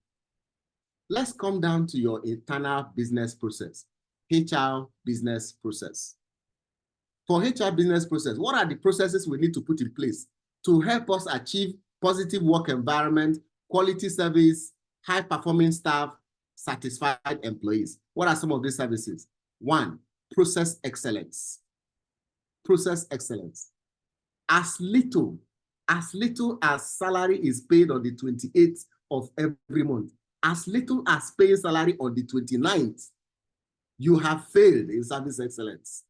Let's come down to your internal business process, HR business process. For HR business process, what are the processes we need to put in place to help us achieve positive work environment, quality service, high-performing staff, satisfied employees? What are some of these services? 1, process excellence. Process excellence. As little as salary is paid on the 28th of every month, as little as paying salary on the 29th, you have failed in service excellence.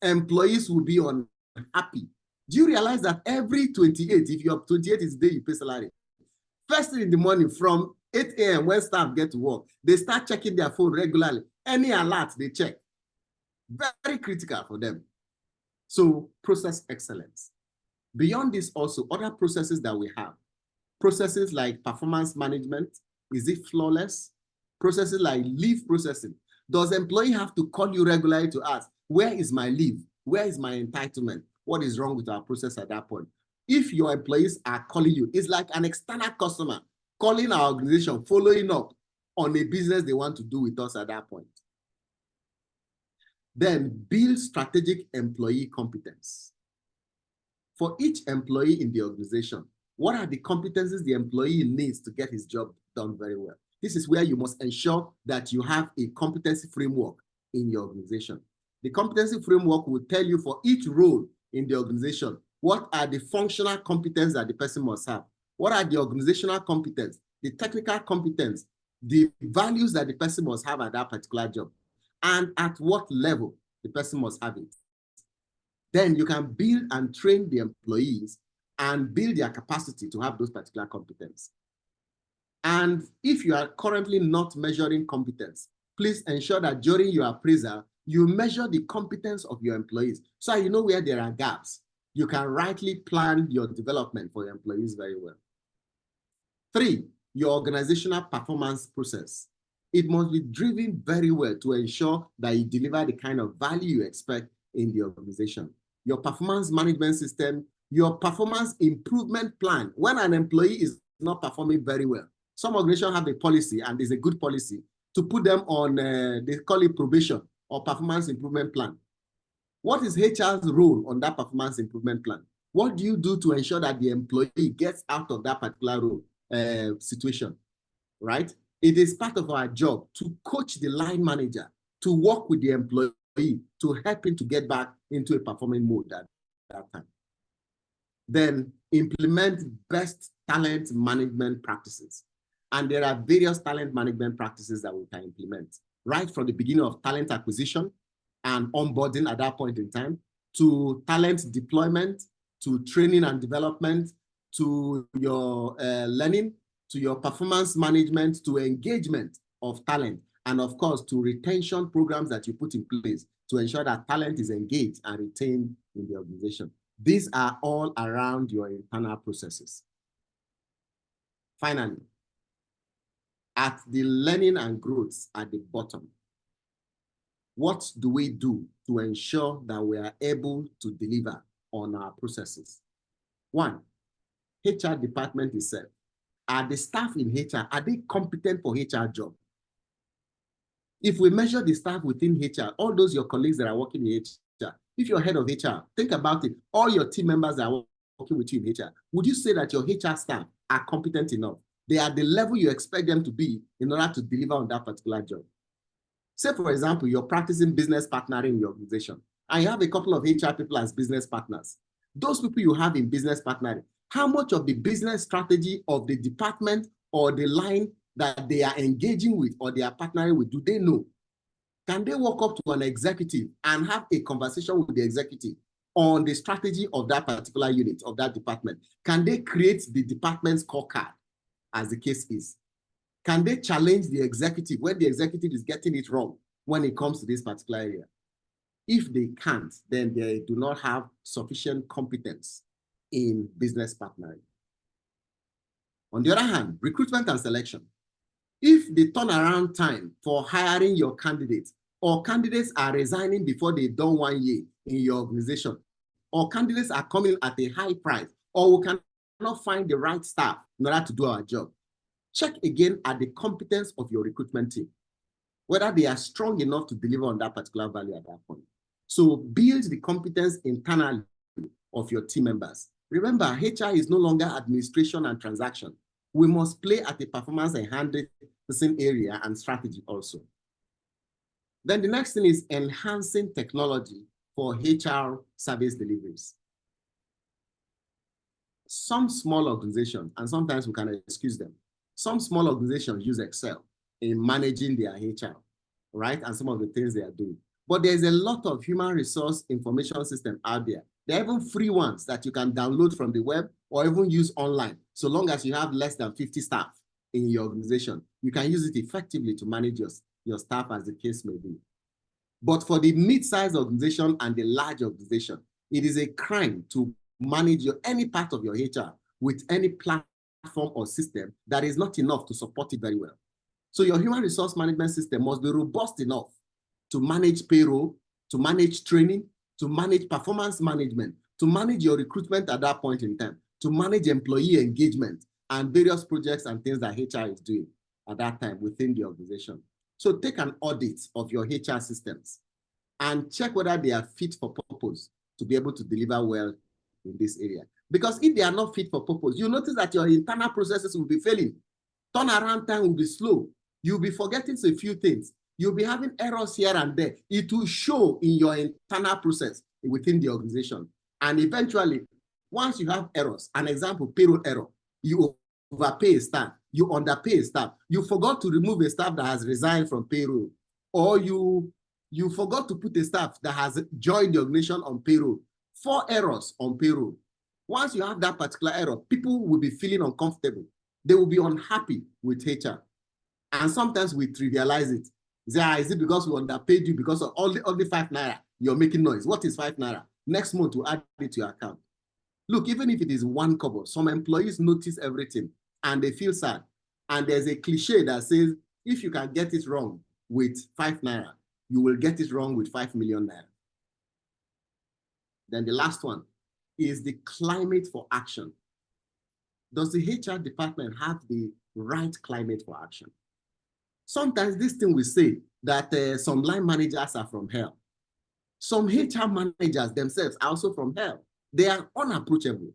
Employees will be unhappy. Do you realize that every 28, if your 28 is the day you pay salary, first thing in the morning from 8 a.m. when staff get to work, they start checking their phone regularly. Any alert, they check. Very critical for them. So process excellence. Beyond this also, other processes that we have. Processes like performance management, is it flawless? Processes like leave processing. Does employee have to call you regularly to ask, where is my leave? Where is my entitlement? What is wrong with our process at that point? If your employees are calling you, it's like an external customer calling our organization, following up on a business they want to do with us at that point. Then build strategic employee competence. For each employee in the organization, what are the competencies the employee needs to get his job done very well? This is where you must ensure that you have a competency framework in your organization. The competency framework will tell you for each role in the organization, what are the functional competencies that the person must have? What are the organizational competence, the technical competence, the values that the person must have at that particular job, and at what level the person must have it. Then you can build and train the employees and build their capacity to have those particular competencies. And if you are currently not measuring competence, please ensure that during your appraisal, You measure the competence of your employees. So you know where there are gaps. You can rightly plan your development for your employees very well. 3, your organizational performance process. It must be driven very well to ensure that you deliver the kind of value you expect in the organization. Your performance management system, your performance improvement plan. When an employee is not performing very well, some organizations have a policy, and it's a good policy, to put them on, they call it probation or performance improvement plan. What is HR's role on that performance improvement plan? What do you do to ensure that the employee gets out of that particular role, situation, right? It is part of our job to coach the line manager, to work with the employee, to help him to get back into a performing mode at that time. Then implement best talent management practices. And there are various talent management practices that we can implement, right from the beginning of talent acquisition and onboarding at that point in time, to talent deployment, to training and development, to your learning, to your performance management, to engagement of talent, and of course, to retention programs that you put in place to ensure that talent is engaged and retained in the organization. These are all around your internal processes. Finally, at the learning and growth at the bottom, what do we do to ensure that we are able to deliver on our processes? 1, HR department itself. Are the staff in HR, are they competent for HR job? If we measure the staff within HR, all those your colleagues that are working in HR, if you're head of HR, think about it, all your team members that are working with you in HR, would you say that your HR staff are competent enough? They are the level you expect them to be in order to deliver on that particular job. Say, for example, you're practicing business partnering in your organization, and you have a couple of HR people as business partners. Those people you have in business partnering, how much of the business strategy of the department or the line that they are engaging with or they are partnering with, do they know? Can they walk up to an executive and have a conversation with the executive on the strategy of that particular unit, of that department? Can they create the department's scorecard, as the case is? Can they challenge the executive when the executive is getting it wrong when it comes to this particular area? If they can't, then they do not have sufficient competence in business partnering. On the other hand, recruitment and selection. If the turnaround time for hiring your candidates, or candidates are resigning before they've done 1 year in your organization, or candidates are coming at a high price, or we cannot find the right staff in order to do our job, check again at the competence of your recruitment team, whether they are strong enough to deliver on that particular value at that point. So build the competence internally of your team members. Remember, HR is no longer administration and transaction. We must play at the performance enhancing area and strategy also. Then the next thing is enhancing technology for HR service deliveries. Some small organizations, and sometimes we can excuse them, some small organizations use Excel in managing their HR, right? And some of the things they are doing. But there's a lot of human resource information system out there. There are even free ones that you can download from the web or even use online. So long as you have less than 50 staff in your organization, you can use it effectively to manage your staff as the case may be. But for the mid-sized organization and the large organization, it is a crime to manage any part of your HR with any platform or system that is not enough to support it very well. So your human resource management system must be robust enough to manage payroll, to manage training, to manage performance management, to manage your recruitment at that point in time, to manage employee engagement and various projects and things that HR is doing at that time within the organization. So take an audit of your HR systems and check whether they are fit for purpose to be able to deliver well in this area. Because if they are not fit for purpose, you notice that your internal processes will be failing. Turnaround time will be slow. You'll be forgetting a few things. You'll be having errors here and there. It will show in your internal process within the organization. And eventually, once you have errors, an example, payroll error, you overpay a staff, you underpay a staff, you forgot to remove a staff that has resigned from payroll, or you forgot to put a staff that has joined the organization on payroll. 4 errors on payroll. Once you have that particular error, people will be feeling uncomfortable. They will be unhappy with HR. And sometimes we trivialize it. Is it because we underpaid you because of all the 5 naira you're making noise? What is 5 naira? Next month we'll add it to your account. Look, even if it is 1 kobo, some employees notice everything and they feel sad. And there's a cliche that says, if you can get it wrong with 5 naira, you will get it wrong with 5 million naira. Then the last one is the climate for action. Does the HR department have the right climate for action? Sometimes this thing we say that some line managers are from hell. Some HR managers themselves are also from hell. They are unapproachable.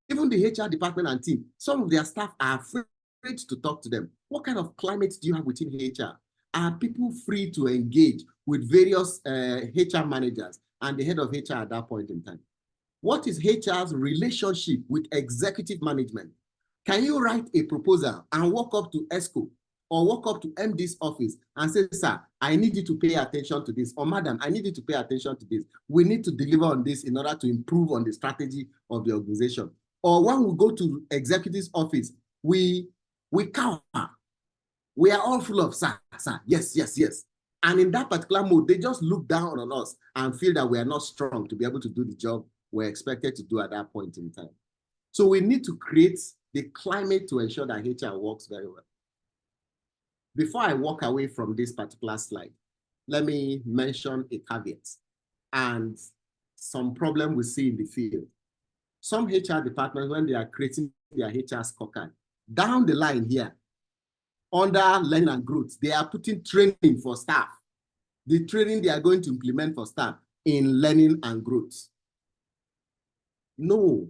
Even the HR department and team, some of their staff are afraid to talk to them. What kind of climate do you have within HR? Are people free to engage with various HR managers and the head of HR at that point in time? What is HR's relationship with executive management? Can you write a proposal and walk up to ESCO or walk up to MD's office and say, sir, I need you to pay attention to this, or madam, I need you to pay attention to this. We need to deliver on this in order to improve on the strategy of the organization. Or when we go to executive's office, we cower. We are all full of, sir, yes, yes, yes. And in that particular mode, they just look down on us and feel that we are not strong to be able to do the job we're expected to do at that point in time. So we need to create the climate to ensure that HR works very well. Before I walk away from this particular slide, let me mention a caveat and some problem we see in the field. Some HR departments, when they are creating their HR scorecard, down the line here, under learning and growth, they are putting training for staff. The training they are going to implement for staff in learning and growth. No,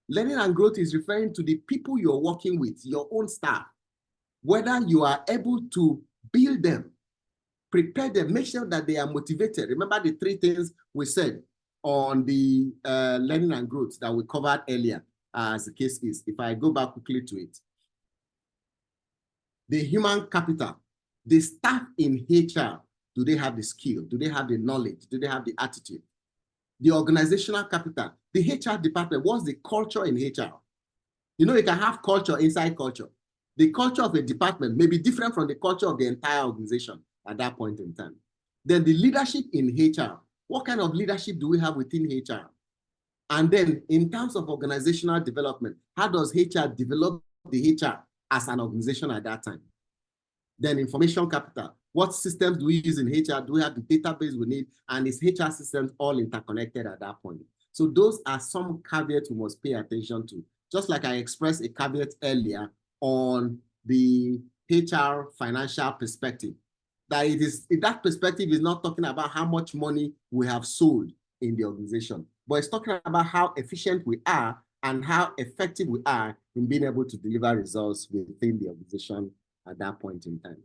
learning and growth is referring to the people you're working with, your own staff. Whether you are able to build them, prepare them, make sure that they are motivated. Remember the 3 things we said on the learning and growth that we covered earlier, as the case is. If I go back quickly to it. The human capital, the staff in HR, do they have the skill? Do they have the knowledge? Do they have the attitude? The organizational capital, the HR department, what's the culture in HR? You know, you can have culture inside culture. The culture of a department may be different from the culture of the entire organization at that point in time. Then the leadership in HR, what kind of leadership do we have within HR? And then in terms of organizational development, how does HR develop the HR as an organization at that time? Then information capital, what systems do we use in HR? Do we have the database we need? And is HR systems all interconnected at that point? So those are some caveats we must pay attention to. Just like I expressed a caveat earlier on the HR financial perspective, that that perspective is not talking about how much money we have sold in the organization, but it's talking about how efficient we are and how effective we are in being able to deliver results within the organization at that point in time.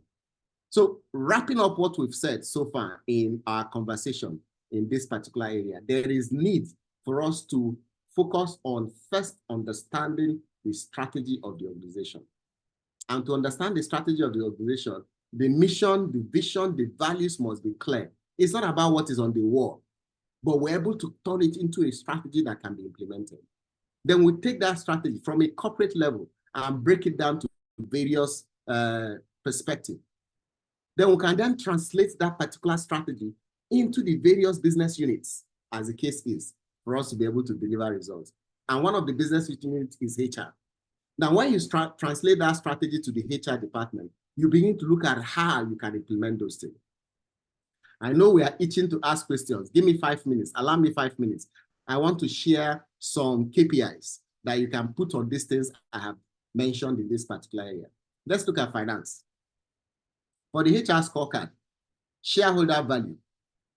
So wrapping up what we've said so far in our conversation in this particular area, there is need for us to focus on first understanding the strategy of the organization. And to understand the strategy of the organization, the mission, the vision, the values must be clear. It's not about what is on the wall, but we're able to turn it into a strategy that can be implemented. Then we take that strategy from a corporate level and break it down to various perspectives. Then we can then translate that particular strategy into the various business units, as the case is, for us to be able to deliver results. And one of the business units is HR. Now, when you translate that strategy to the HR department, you begin to look at how you can implement those things. I know we are itching to ask questions. Give me 5 minutes. Allow me 5 minutes. I want to share some KPIs that you can put on these things I have mentioned in this particular area. Let's look at finance. For the HR scorecard, shareholder value.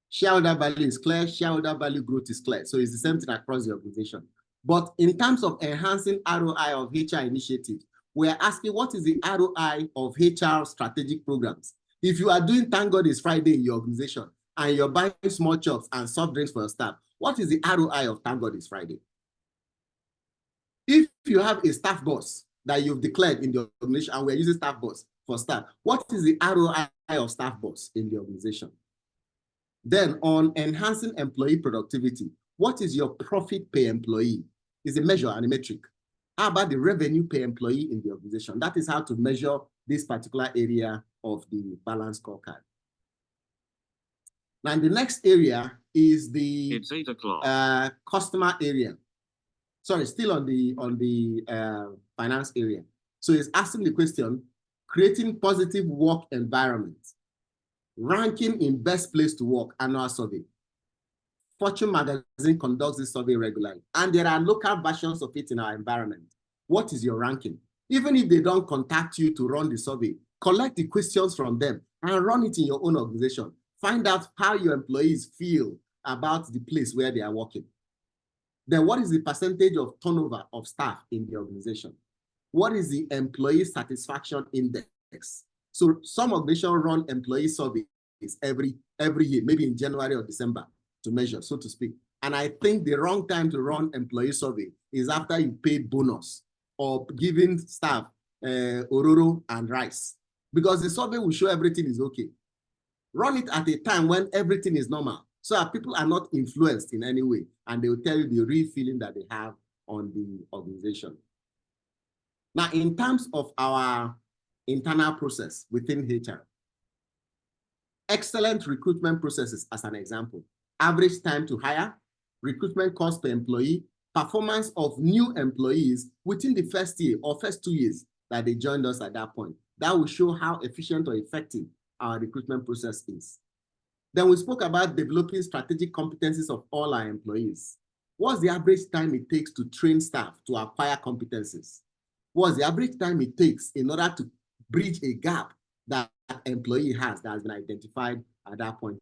Shareholder value is clear. Shareholder value growth is clear. So it's the same thing across the organization. But in terms of enhancing ROI of HR initiatives, we're asking what is the ROI of HR strategic programs? If you are doing Thank God It's Friday in your organization and you're buying small chops and soft drinks for your staff, what is the ROI of Thank God It's Friday? If you have a staff boss that you've declared in the organization and we're using staff boss for staff, what is the ROI of staff boss in the organization? Then on enhancing employee productivity, what is your profit per employee? Is a measure and a metric. How about the revenue per employee in the organization? That is how to measure this particular area of the balanced scorecard. Now, the next area is the It's 8 o'clock. Customer area. Sorry, still on the finance area. So it's asking the question, creating positive work environment, ranking in best place to work, annual survey. Fortune magazine conducts this survey regularly, and there are local versions of it in our environment. What is your ranking? Even if they don't contact you to run the survey, collect the questions from them and run it in your own organization. Find out how your employees feel about the place where they are working. Then what is the percentage of turnover of staff in the organization? What is the employee satisfaction index? So some organizations run employee surveys every year, maybe in January or December to measure, so to speak. And I think the wrong time to run employee survey is after you paid bonus or giving staff ororo and rice, because the survey will show everything is okay. Run it at a time when everything is normal, so that people are not influenced in any way, and they will tell you the real feeling that they have on the organization. Now, in terms of our internal process within HR, excellent recruitment processes as an example, average time to hire, recruitment cost per employee, performance of new employees within the first year or first 2 years that they joined us at that point. That will show how efficient or effective our recruitment process is. Then we spoke about developing strategic competencies of all our employees. What's the average time it takes to train staff to acquire competencies? What's the average time it takes in order to bridge a gap that employee has that has been identified at that point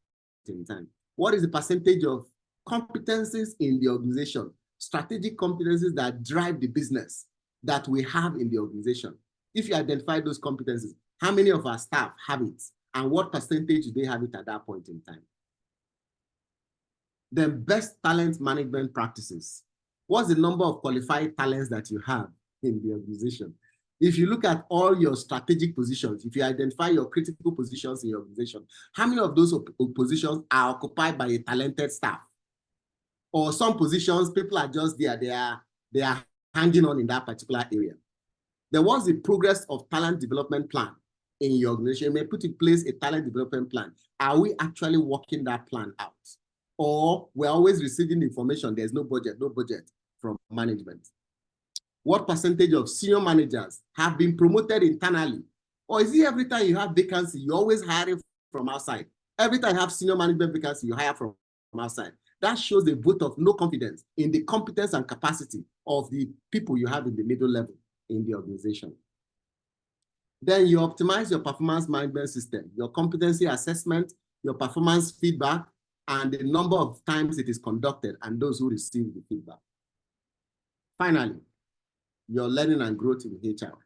in time? What is the percentage of competencies in the organization, strategic competencies that drive the business that we have in the organization? If you identify those competencies, how many of our staff have it? And what percentage do they have it at that point in time? Then best talent management practices. What's the number of qualified talents that you have in the organization? If you look at all your strategic positions, if you identify your critical positions in your organization, how many of those positions are occupied by a talented staff? Or some positions, people are just there, they are hanging on in that particular area. Then what's the progress of talent development plan in your organization? You may put in place a talent development plan. Are we actually working that plan out? Or we're always receiving information, there's no budget from management? What percentage of senior managers have been promoted internally? Or is it every time you have vacancy, you're always hiring from outside? Every time you have senior management vacancy, you hire from outside. That shows a vote of no confidence in the competence and capacity of the people you have in the middle level in the organization. Then you optimize your performance management system, your competency assessment, your performance feedback, and the number of times it is conducted and those who receive the feedback. Finally, your learning and growth in HR.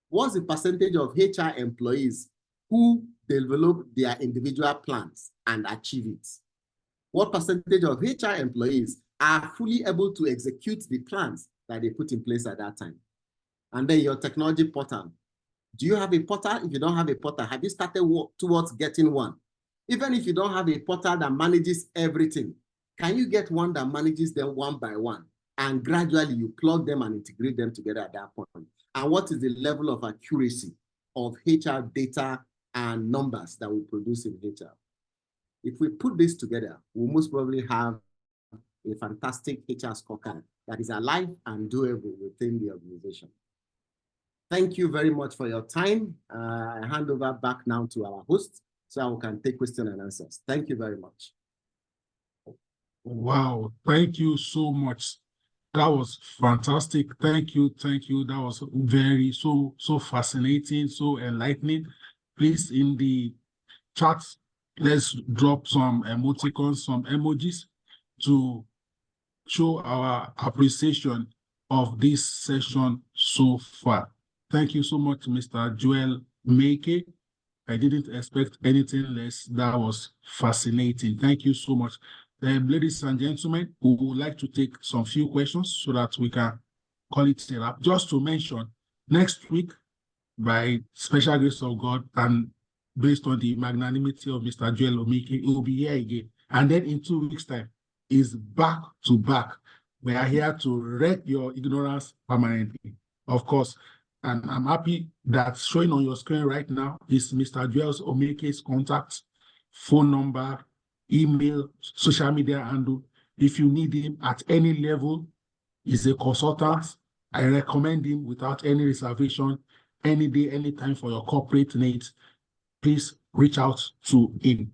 What's the percentage of HR employees who develop their individual plans and achieve it? What percentage of HR employees are fully able to execute the plans that they put in place at that time? And then your technology portal. Do you have a portal? If you don't have a portal, have you started work towards getting one? Even if you don't have a portal that manages everything, can you get one that manages them one by one? And gradually you plug them and integrate them together at that point. And what is the level of accuracy of HR data and numbers that we produce in HR? If we put this together, we'll most probably have a fantastic HR scorecard that is alive and doable within the organization. Thank you very much for your time. I hand over back now to our host so we can take questions and answers. Thank you very much. Wow, thank you so much. That was fantastic. Thank you. That was very so fascinating, so enlightening. Please, in the chat, let's drop some emoticons, some emojis to show our appreciation of this session so far. Thank you so much, Mr. Joel Make. I didn't expect anything less. That was fascinating. Thank you so much. Ladies and gentlemen, we would like to take some few questions so that we can call it a wrap. Just to mention, next week, by special grace of God and based on the magnanimity of Mr. Joel Omike, he will be here again. And then in 2 weeks' time, is back to back. We are here to wreck your ignorance permanently. Of course, and I'm happy that showing on your screen right now is Mr. Joel Omike's contact phone number email, social media handle. If you need him at any level, he's a consultant. I recommend him without any reservation, any day, anytime for your corporate needs. Please reach out to him.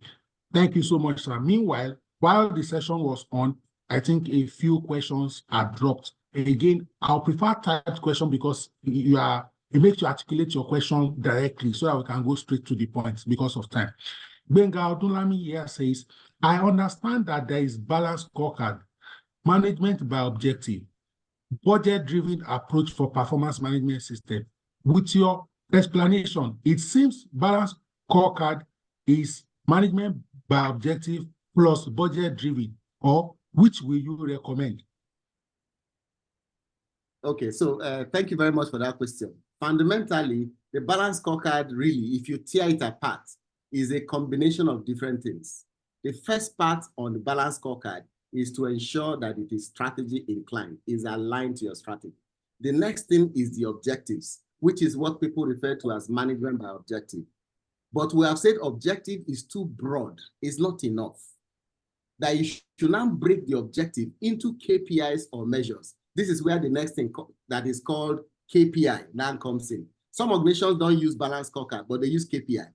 Thank you so much, sir. Meanwhile, while the session was on, I think a few questions are dropped. Again, I'll prefer typed question because it makes you articulate your question directly so that we can go straight to the point because of time. Benga Odunlami here says, I understand that there is balanced scorecard, management by objective, budget-driven approach for performance management system. With your explanation, it seems balanced scorecard is management by objective plus budget-driven, or which will you recommend? Okay, so thank you very much for that question. Fundamentally, the balanced scorecard really, if you tear it apart, is a combination of different things. The first part on the balanced scorecard is to ensure that it is strategy inclined, is aligned to your strategy. The next thing is the objectives, which is what people refer to as management by objective. But we have said objective is too broad, it's not enough. That you should now break the objective into KPIs or measures. This is where the next thing that is called KPI now comes in. Some organizations don't use balanced scorecard, but they use KPI.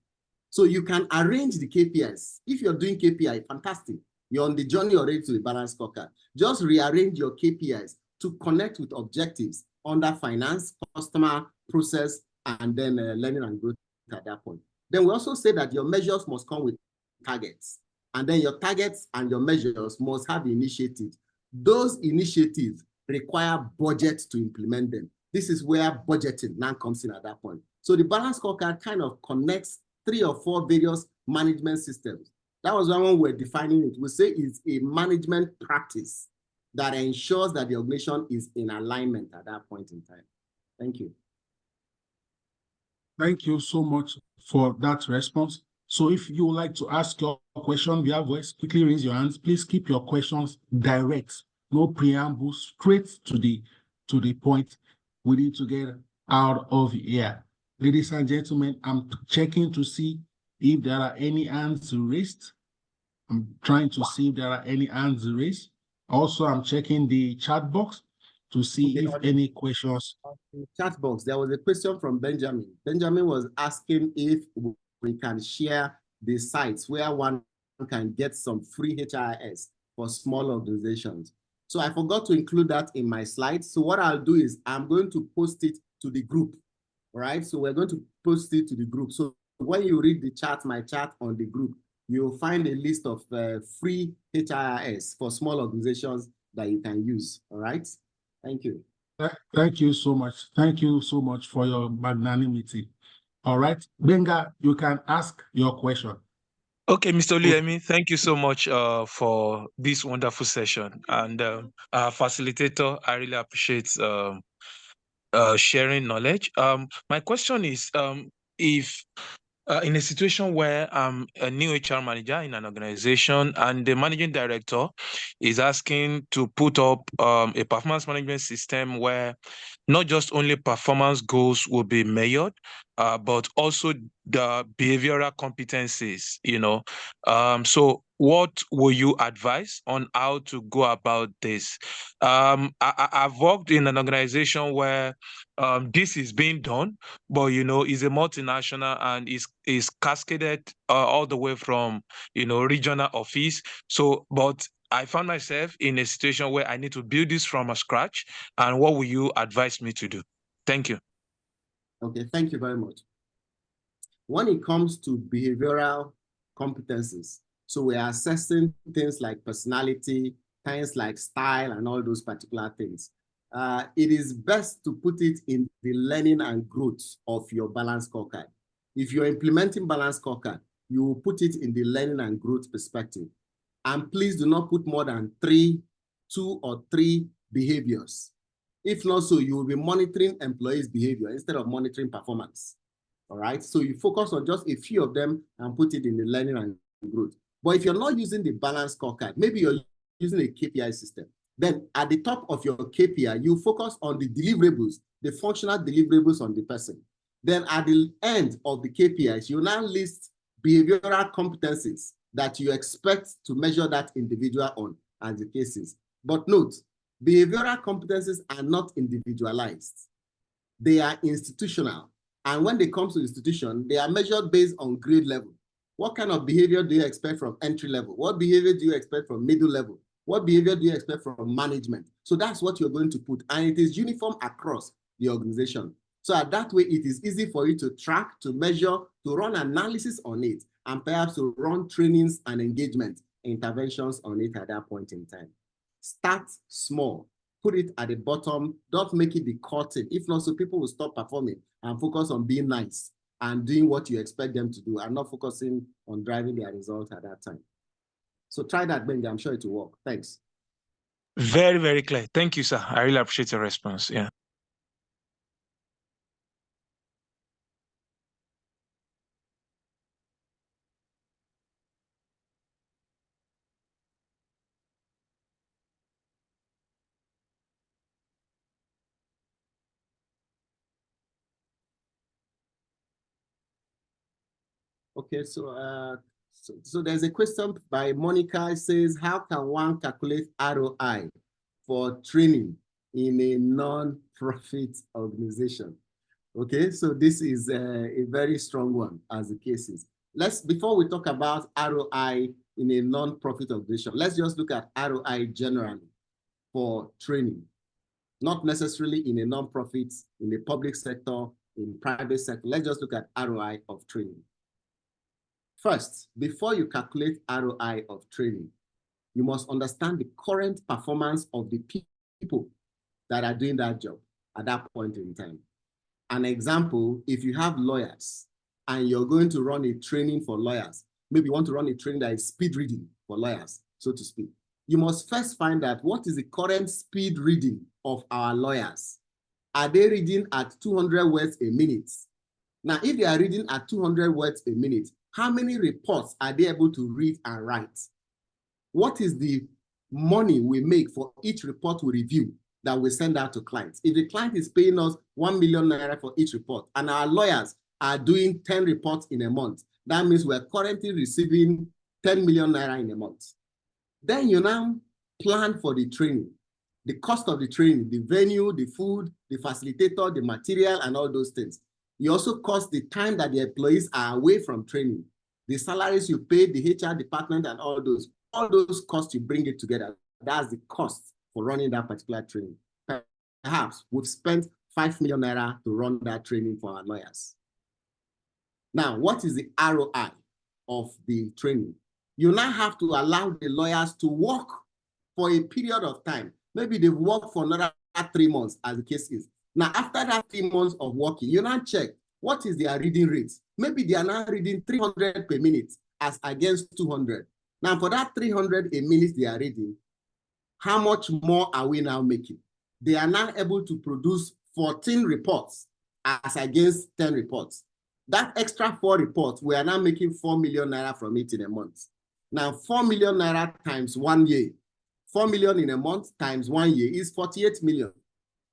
So you can arrange the KPIs. If you're doing KPI, fantastic. You're on the journey already to the balanced scorecard. Just rearrange your KPIs to connect with objectives under finance, customer, process, and then learning and growth at that point. Then we also say that your measures must come with targets. And then your targets and your measures must have initiatives. Those initiatives require budget to implement them. This is where budgeting now comes in at that point. So the balanced scorecard kind of connects 3 or 4 various management systems. That was when we're defining it. We say it's a management practice that ensures that the organization is in alignment at that point in time. Thank you. Thank you so much for that response. So if you would like to ask your question via voice, quickly raise your hands. Please keep your questions direct, no preamble, straight to the point. We need to get out of here. Ladies and gentlemen, I'm checking to see if there are any hands raised. I'm trying to see if there are any hands raised. Also, I'm checking the chat box to see if any questions. Chat box, there was a question from Benjamin. Benjamin was asking if we can share the sites where one can get some free HRIS for small organizations. So I forgot to include that in my slides. So what I'll do is I'm going to post it to the group. All right, so we're going to post it to the group. So when you read the chat, my chat on the group, you'll find a list of free HRIS for small organizations that you can use. All right, thank you. Thank you so much. Thank you so much for your magnanimity. All right, Benga, you can ask your question. Okay, Mr. Oluyemi, thank you so much for this wonderful session. And facilitator, I really appreciate sharing knowledge. My question is, if in a situation where I'm a new HR manager in an organization and the managing director is asking to put up a performance management system where not just only performance goals will be measured, but also the behavioral competencies, so what will you advise on how to go about this? I've worked in an organization where this is being done, but it's a multinational and is cascaded all the way from regional office. So, but I found myself in a situation where I need to build this from scratch. And what will you advise me to do? Thank you. Okay, thank you very much. When it comes to behavioral competencies, so we are assessing things like personality, things like style, and all those particular things. It is best to put it in the learning and growth of your balanced scorecard. If you're implementing balanced scorecard, you will put it in the learning and growth perspective. And please do not put more than 2 or 3 behaviors. If not so, you will be monitoring employees' behavior instead of monitoring performance. All right, so you focus on just a few of them and put it in the learning and growth. But if you're not using the balanced scorecard, maybe you're using a KPI system, then at the top of your KPI, you focus on the deliverables, the functional deliverables on the person. Then at the end of the KPIs, you now list behavioral competencies that you expect to measure that individual on, as the case is. But note, behavioral competencies are not individualized. They are institutional. And when they come to institution, they are measured based on grade level. What kind of behavior do you expect from entry level? What behavior do you expect from middle level? What behavior do you expect from management? So that's what you're going to put. And it is uniform across the organization. So that way, it is easy for you to track, to measure, to run analysis on it, and perhaps to run trainings and engagement interventions on it at that point in time. Start small. Put it at the bottom. Don't make it the curtain. If not, so people will stop performing and focus on being nice and doing what you expect them to do and not focusing on driving their result at that time. So try that, Benji. I'm sure it will work. Thanks. Very, very clear. Thank you, sir. I really appreciate your response. Yeah. Okay, so there's a question by Monica. It says, how can one calculate ROI for training in a non-profit organization? Okay, so this is a very strong one, as the case is. Before we talk about ROI in a non-profit organization, let's just look at ROI generally for training, not necessarily in a non-profit, in the public sector, in private sector. Let's just look at ROI of training. First, before you calculate ROI of training, you must understand the current performance of the people that are doing that job at that point in time. An example, if you have lawyers and you're going to run a training for lawyers, maybe you want to run a training that is speed reading for lawyers, so to speak, you must first find out what is the current speed reading of our lawyers. Are they reading at 200 words a minute? Now, if they are reading at 200 words a minute, how many reports are they able to read and write? What is the money we make for each report we review that we send out to clients? If the client is paying us 1 million naira for each report and our lawyers are doing 10 reports in a month, that means we're currently receiving 10 million naira in a month. Then you now plan for the training, the cost of the training, the venue, the food, the facilitator, the material, and all those things. You also cost the time that the employees are away from training, the salaries you pay, the HR department, and all those costs, you bring it together. That's the cost for running that particular training. Perhaps we've spent 5 million naira to run that training for our lawyers. Now, what is the ROI of the training? You now have to allow the lawyers to work for a period of time. Maybe they've worked for another 3 months, as the case is. Now, after that 3 months of working, you now check what is their reading rate. Maybe they are now reading 300 per minute as against 200. Now, for that 300 a minute they are reading, how much more are we now making? They are now able to produce 14 reports as against 10 reports. That extra 4 reports, we are now making 4 million naira from it in a month. Now, 4 million naira times 1 year, 4 million in a month times 1 year is 48 million.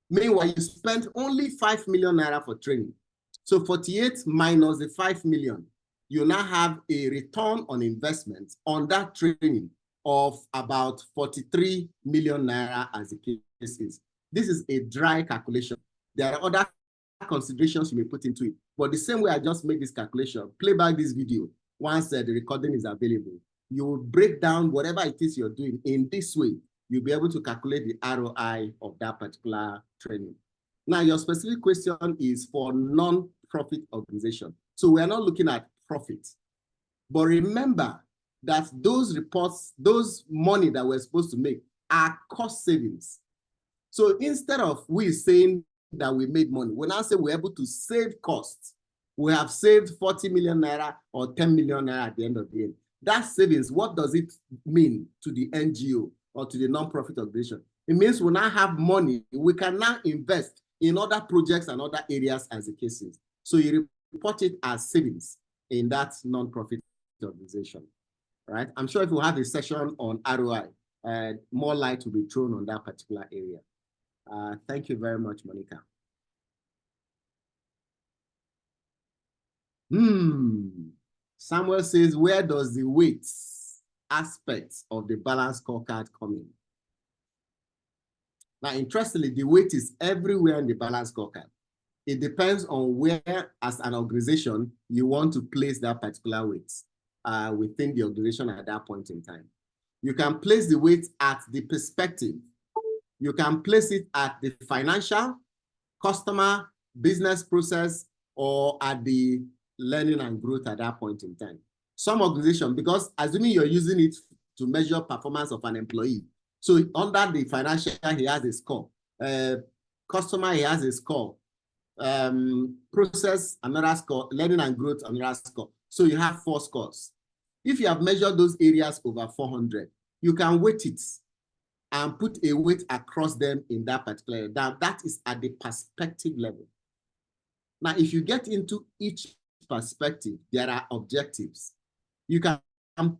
Meanwhile, you spent only 5 million naira for training. So 48 minus the 5 million, you now have a return on investment on that training of about 43 million naira, as the case is. This is a dry calculation. There are other considerations you may put into it. But the same way I just made this calculation, play back this video once the recording is available. You will break down whatever it is you're doing in this way. You'll be able to calculate the ROI of that particular training. Now, your specific question is for non-profit organization. So we are not looking at profit. But remember that those reports, those money that we're supposed to make are cost savings. So instead of we saying that we made money, we now say we're able to save costs. We have saved 40 million naira or 10 million naira at the end of the year. That savings, what does it mean to the NGO or to the non-profit organization? It means we now have money we can now invest in other projects and other areas as the case is. So you report it as savings in that non-profit organization, right? I'm sure if we have a session on ROI, more light will be thrown on that particular area. Thank you very much, Monica. Samuel says, where does the weight aspects of the balanced scorecard come in. Now, interestingly, the weight is everywhere in the balanced scorecard. It depends on where, as an organization, you want to place that particular weight within the organization at that point in time. You can place the weight at the perspective. You can place it at the financial, customer, business process, or at the learning and growth at that point in time. Some organizations, because assuming you're using it to measure performance of an employee, so under the financial, he has a score. Customer, he has a score. Process, another score. Learning and growth, another score. So you have 4 scores. If you have measured those areas over 400, you can weight it and put a weight across them in that particular area. Now, that is at the perspective level. Now, if you get into each perspective, there are objectives. You can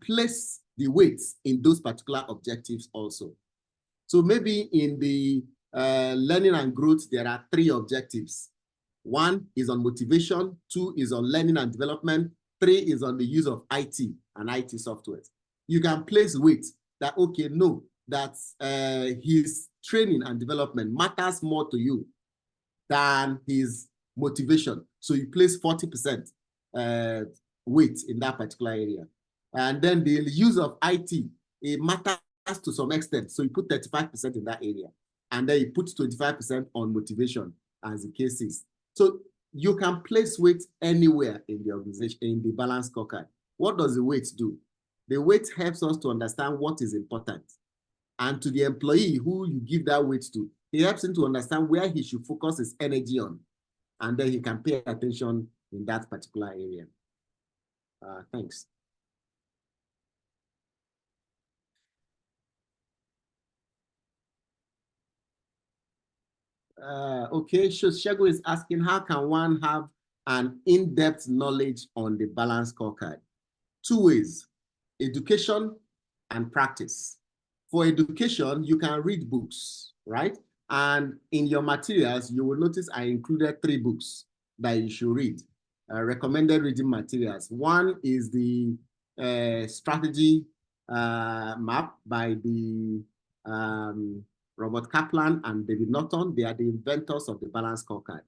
place the weights in those particular objectives also. So maybe in the learning and growth, there are 3 objectives. 1 is on motivation, 2 is on learning and development, 3 is on the use of IT and IT software. You can place weight that, okay, no, that his training and development matters more to you than his motivation. So you place 40% weight in that particular area. And then the use of IT, it matters to some extent. So you put 35% in that area. And then you put 25% on motivation, as the case is. So you can place weight anywhere in the organization, in the balanced scorecard. What does the weight do? The weight helps us to understand what is important. And to the employee who you give that weight to, it helps him to understand where he should focus his energy on. And then he can pay attention in that particular area. Thanks. Okay, so Shego is asking, how can one have an in-depth knowledge on the balanced scorecard? 2 ways, education and practice. For education, you can read books, right? And in your materials, you will notice I included 3 books that you should read, recommended reading materials. One is the strategy map by the Robert Kaplan and David Norton. They are the inventors of the balanced scorecard.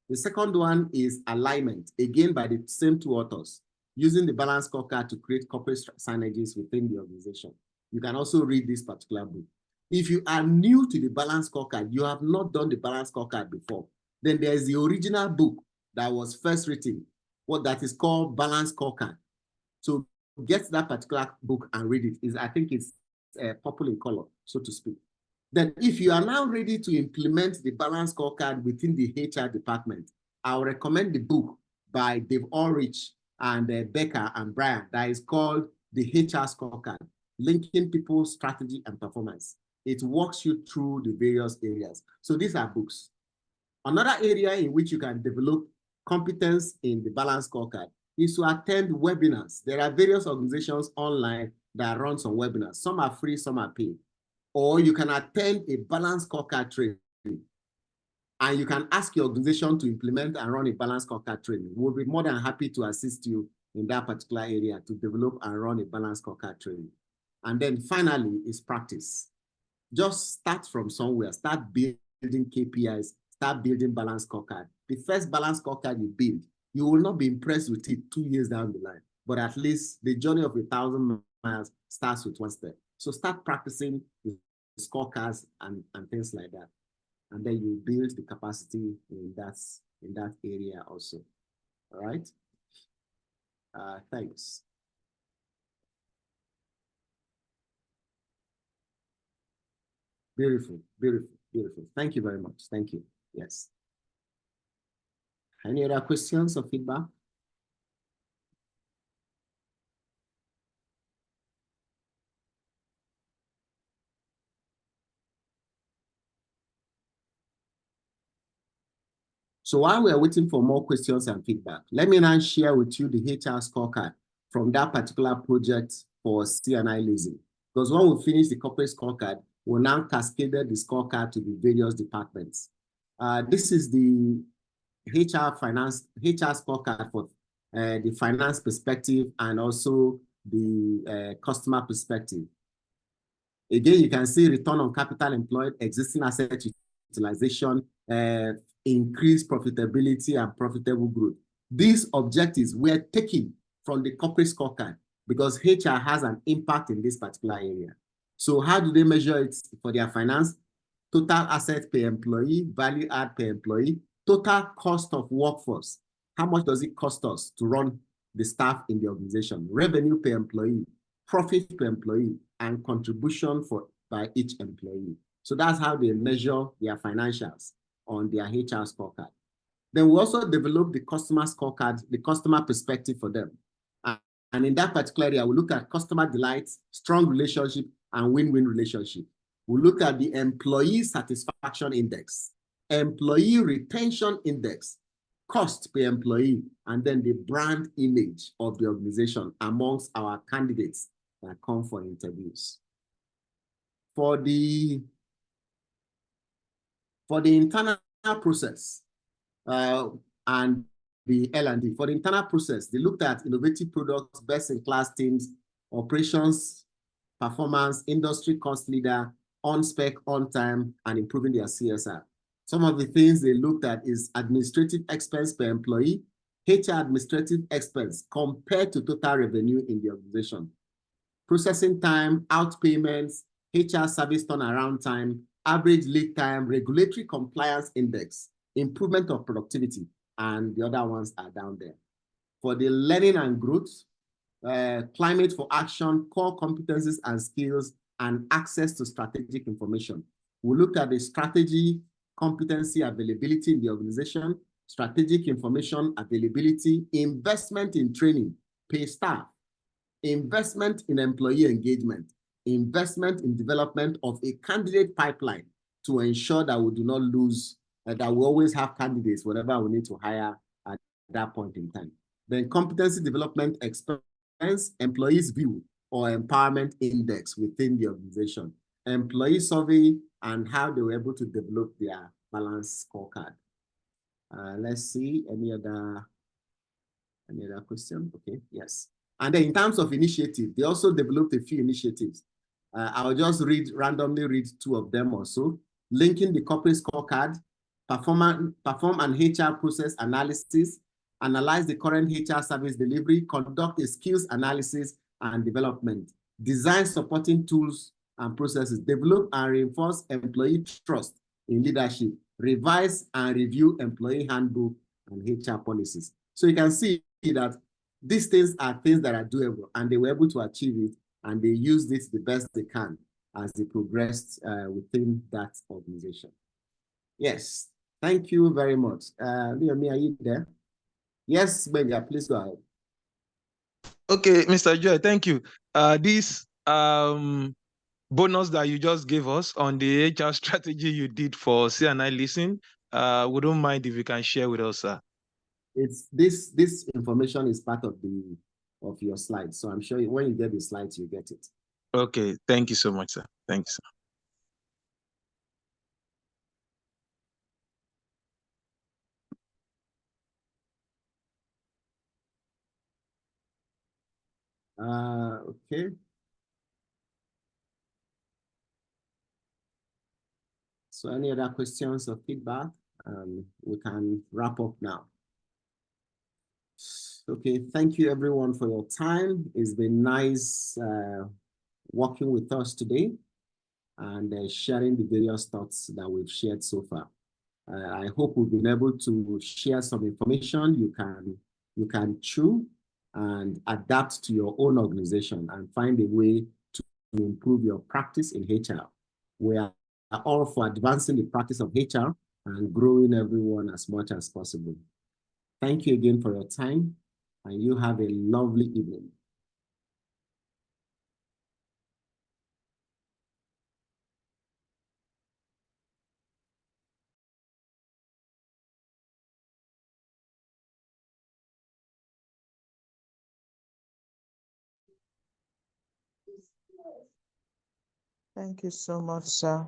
The second one is alignment, again by the same 2 authors, using the balanced scorecard to create corporate synergies within the organization. You can also read this particular book. If you are new to the balanced scorecard, you have not done the balanced scorecard before, then there's the original book that was first written, what that is called Balanced Scorecard. So get that particular book and read it. I think it's purple in color, so to speak. Then if you are now ready to implement the balanced scorecard within the HR department, I'll recommend the book by Dave Ulrich and Becca and Brian that is called the HR Scorecard, Linking People, Strategy, and Performance. It walks you through the various areas. So these are books. Another area in which you can develop competence in the balanced scorecard is to attend webinars. There are various organizations online that run some webinars. Some are free, some are paid. Or you can attend a balanced scorecard training. And you can ask your organization to implement and run a balanced scorecard training. We'll be more than happy to assist you in that particular area to develop and run a balanced scorecard training. And then finally is practice. Just start from somewhere. Start building KPIs. Start building balanced scorecard. The first balanced scorecard you build, you will not be impressed with it 2 years down the line. But at least the journey of 1,000 miles starts with 1 step. So start practicing the scorecards and things like that. And then you build the capacity in that area also. All right. Thanks. Beautiful, beautiful, beautiful. Thank you very much. Thank you. Yes. Any other questions or feedback? So while we are waiting for more questions and feedback, let me now share with you the HR scorecard from that particular project for C&I Leasing. Because when we finish the corporate scorecard, we'll now cascade the scorecard to the various departments. This is the HR scorecard for the finance perspective and also the customer perspective. Again, you can see return on capital employed, existing asset utilization, increased profitability and profitable growth. These objectives were taken from the corporate scorecard because HR has an impact in this particular area. So how do they measure it for their finance? Total assets per employee, value add per employee, total cost of workforce. How much does it cost us to run the staff in the organization? Revenue per employee, profit per employee, and contribution by each employee. So that's how they measure their financials on their HR scorecard. Then we also develop the customer scorecard, the customer perspective for them. And in that particular area, we look at customer delight, strong relationship, and win-win relationship. We look at the employee satisfaction index, employee retention index, cost per employee, and then the brand image of the organization amongst our candidates that come for interviews. For the internal process and the L&D, for the internal process, they looked at innovative products, best-in-class teams, operations, performance, industry cost leader, on-spec, on-time, and improving their CSR. Some of the things they looked at is administrative expense per employee, HR administrative expense compared to total revenue in the organization, processing time, outpayments, HR service turnaround time, average lead time, regulatory compliance index, improvement of productivity, and the other ones are down there. For the learning and growth, climate for action, core competencies and skills, and access to strategic information. We look at the strategy, competency availability in the organization, strategic information availability, investment in training, pay staff, investment in employee engagement, investment in development of a candidate pipeline to ensure that we do not lose, that we always have candidates whenever we need to hire at that point in time. Then competency development expense, employees view or empowerment index within the organization, employee survey, and how they were able to develop their balanced scorecard. Let's see, any other question? Okay, yes. And then in terms of initiative, they also developed a few initiatives. I'll just randomly read two of them or so. Linking the corporate scorecard, perform an HR process analysis, analyze the current HR service delivery, conduct a skills analysis and development, design supporting tools and processes, develop and reinforce employee trust in leadership, revise and review employee handbook and HR policies. So you can see that these things are things that are doable, and they were able to achieve it, and they used it the best they can as they progressed within that organization. Yes, thank you very much. Leomi, are you there? Yes, Benja, please go ahead. Okay, Mr. Joy, thank you. This bonus that you just gave us on the HR strategy you did for C&I Leasing, we don't mind if you can share with us, sir. It's this information is part of your slides, so I'm sure when you get the slides, you get it. Okay, thank you so much, sir. Thank you, sir. Okay. So any other questions or feedback? We can wrap up now. Okay, thank you everyone for your time. It's been nice working with us today and sharing the various thoughts that we've shared so far. I hope we've been able to share some information you can chew and adapt to your own organization and find a way to improve your practice in HR. We are all for advancing the practice of HR and growing everyone as much as possible. Thank you again for your time, and you have a lovely evening. Thank you so much, sir.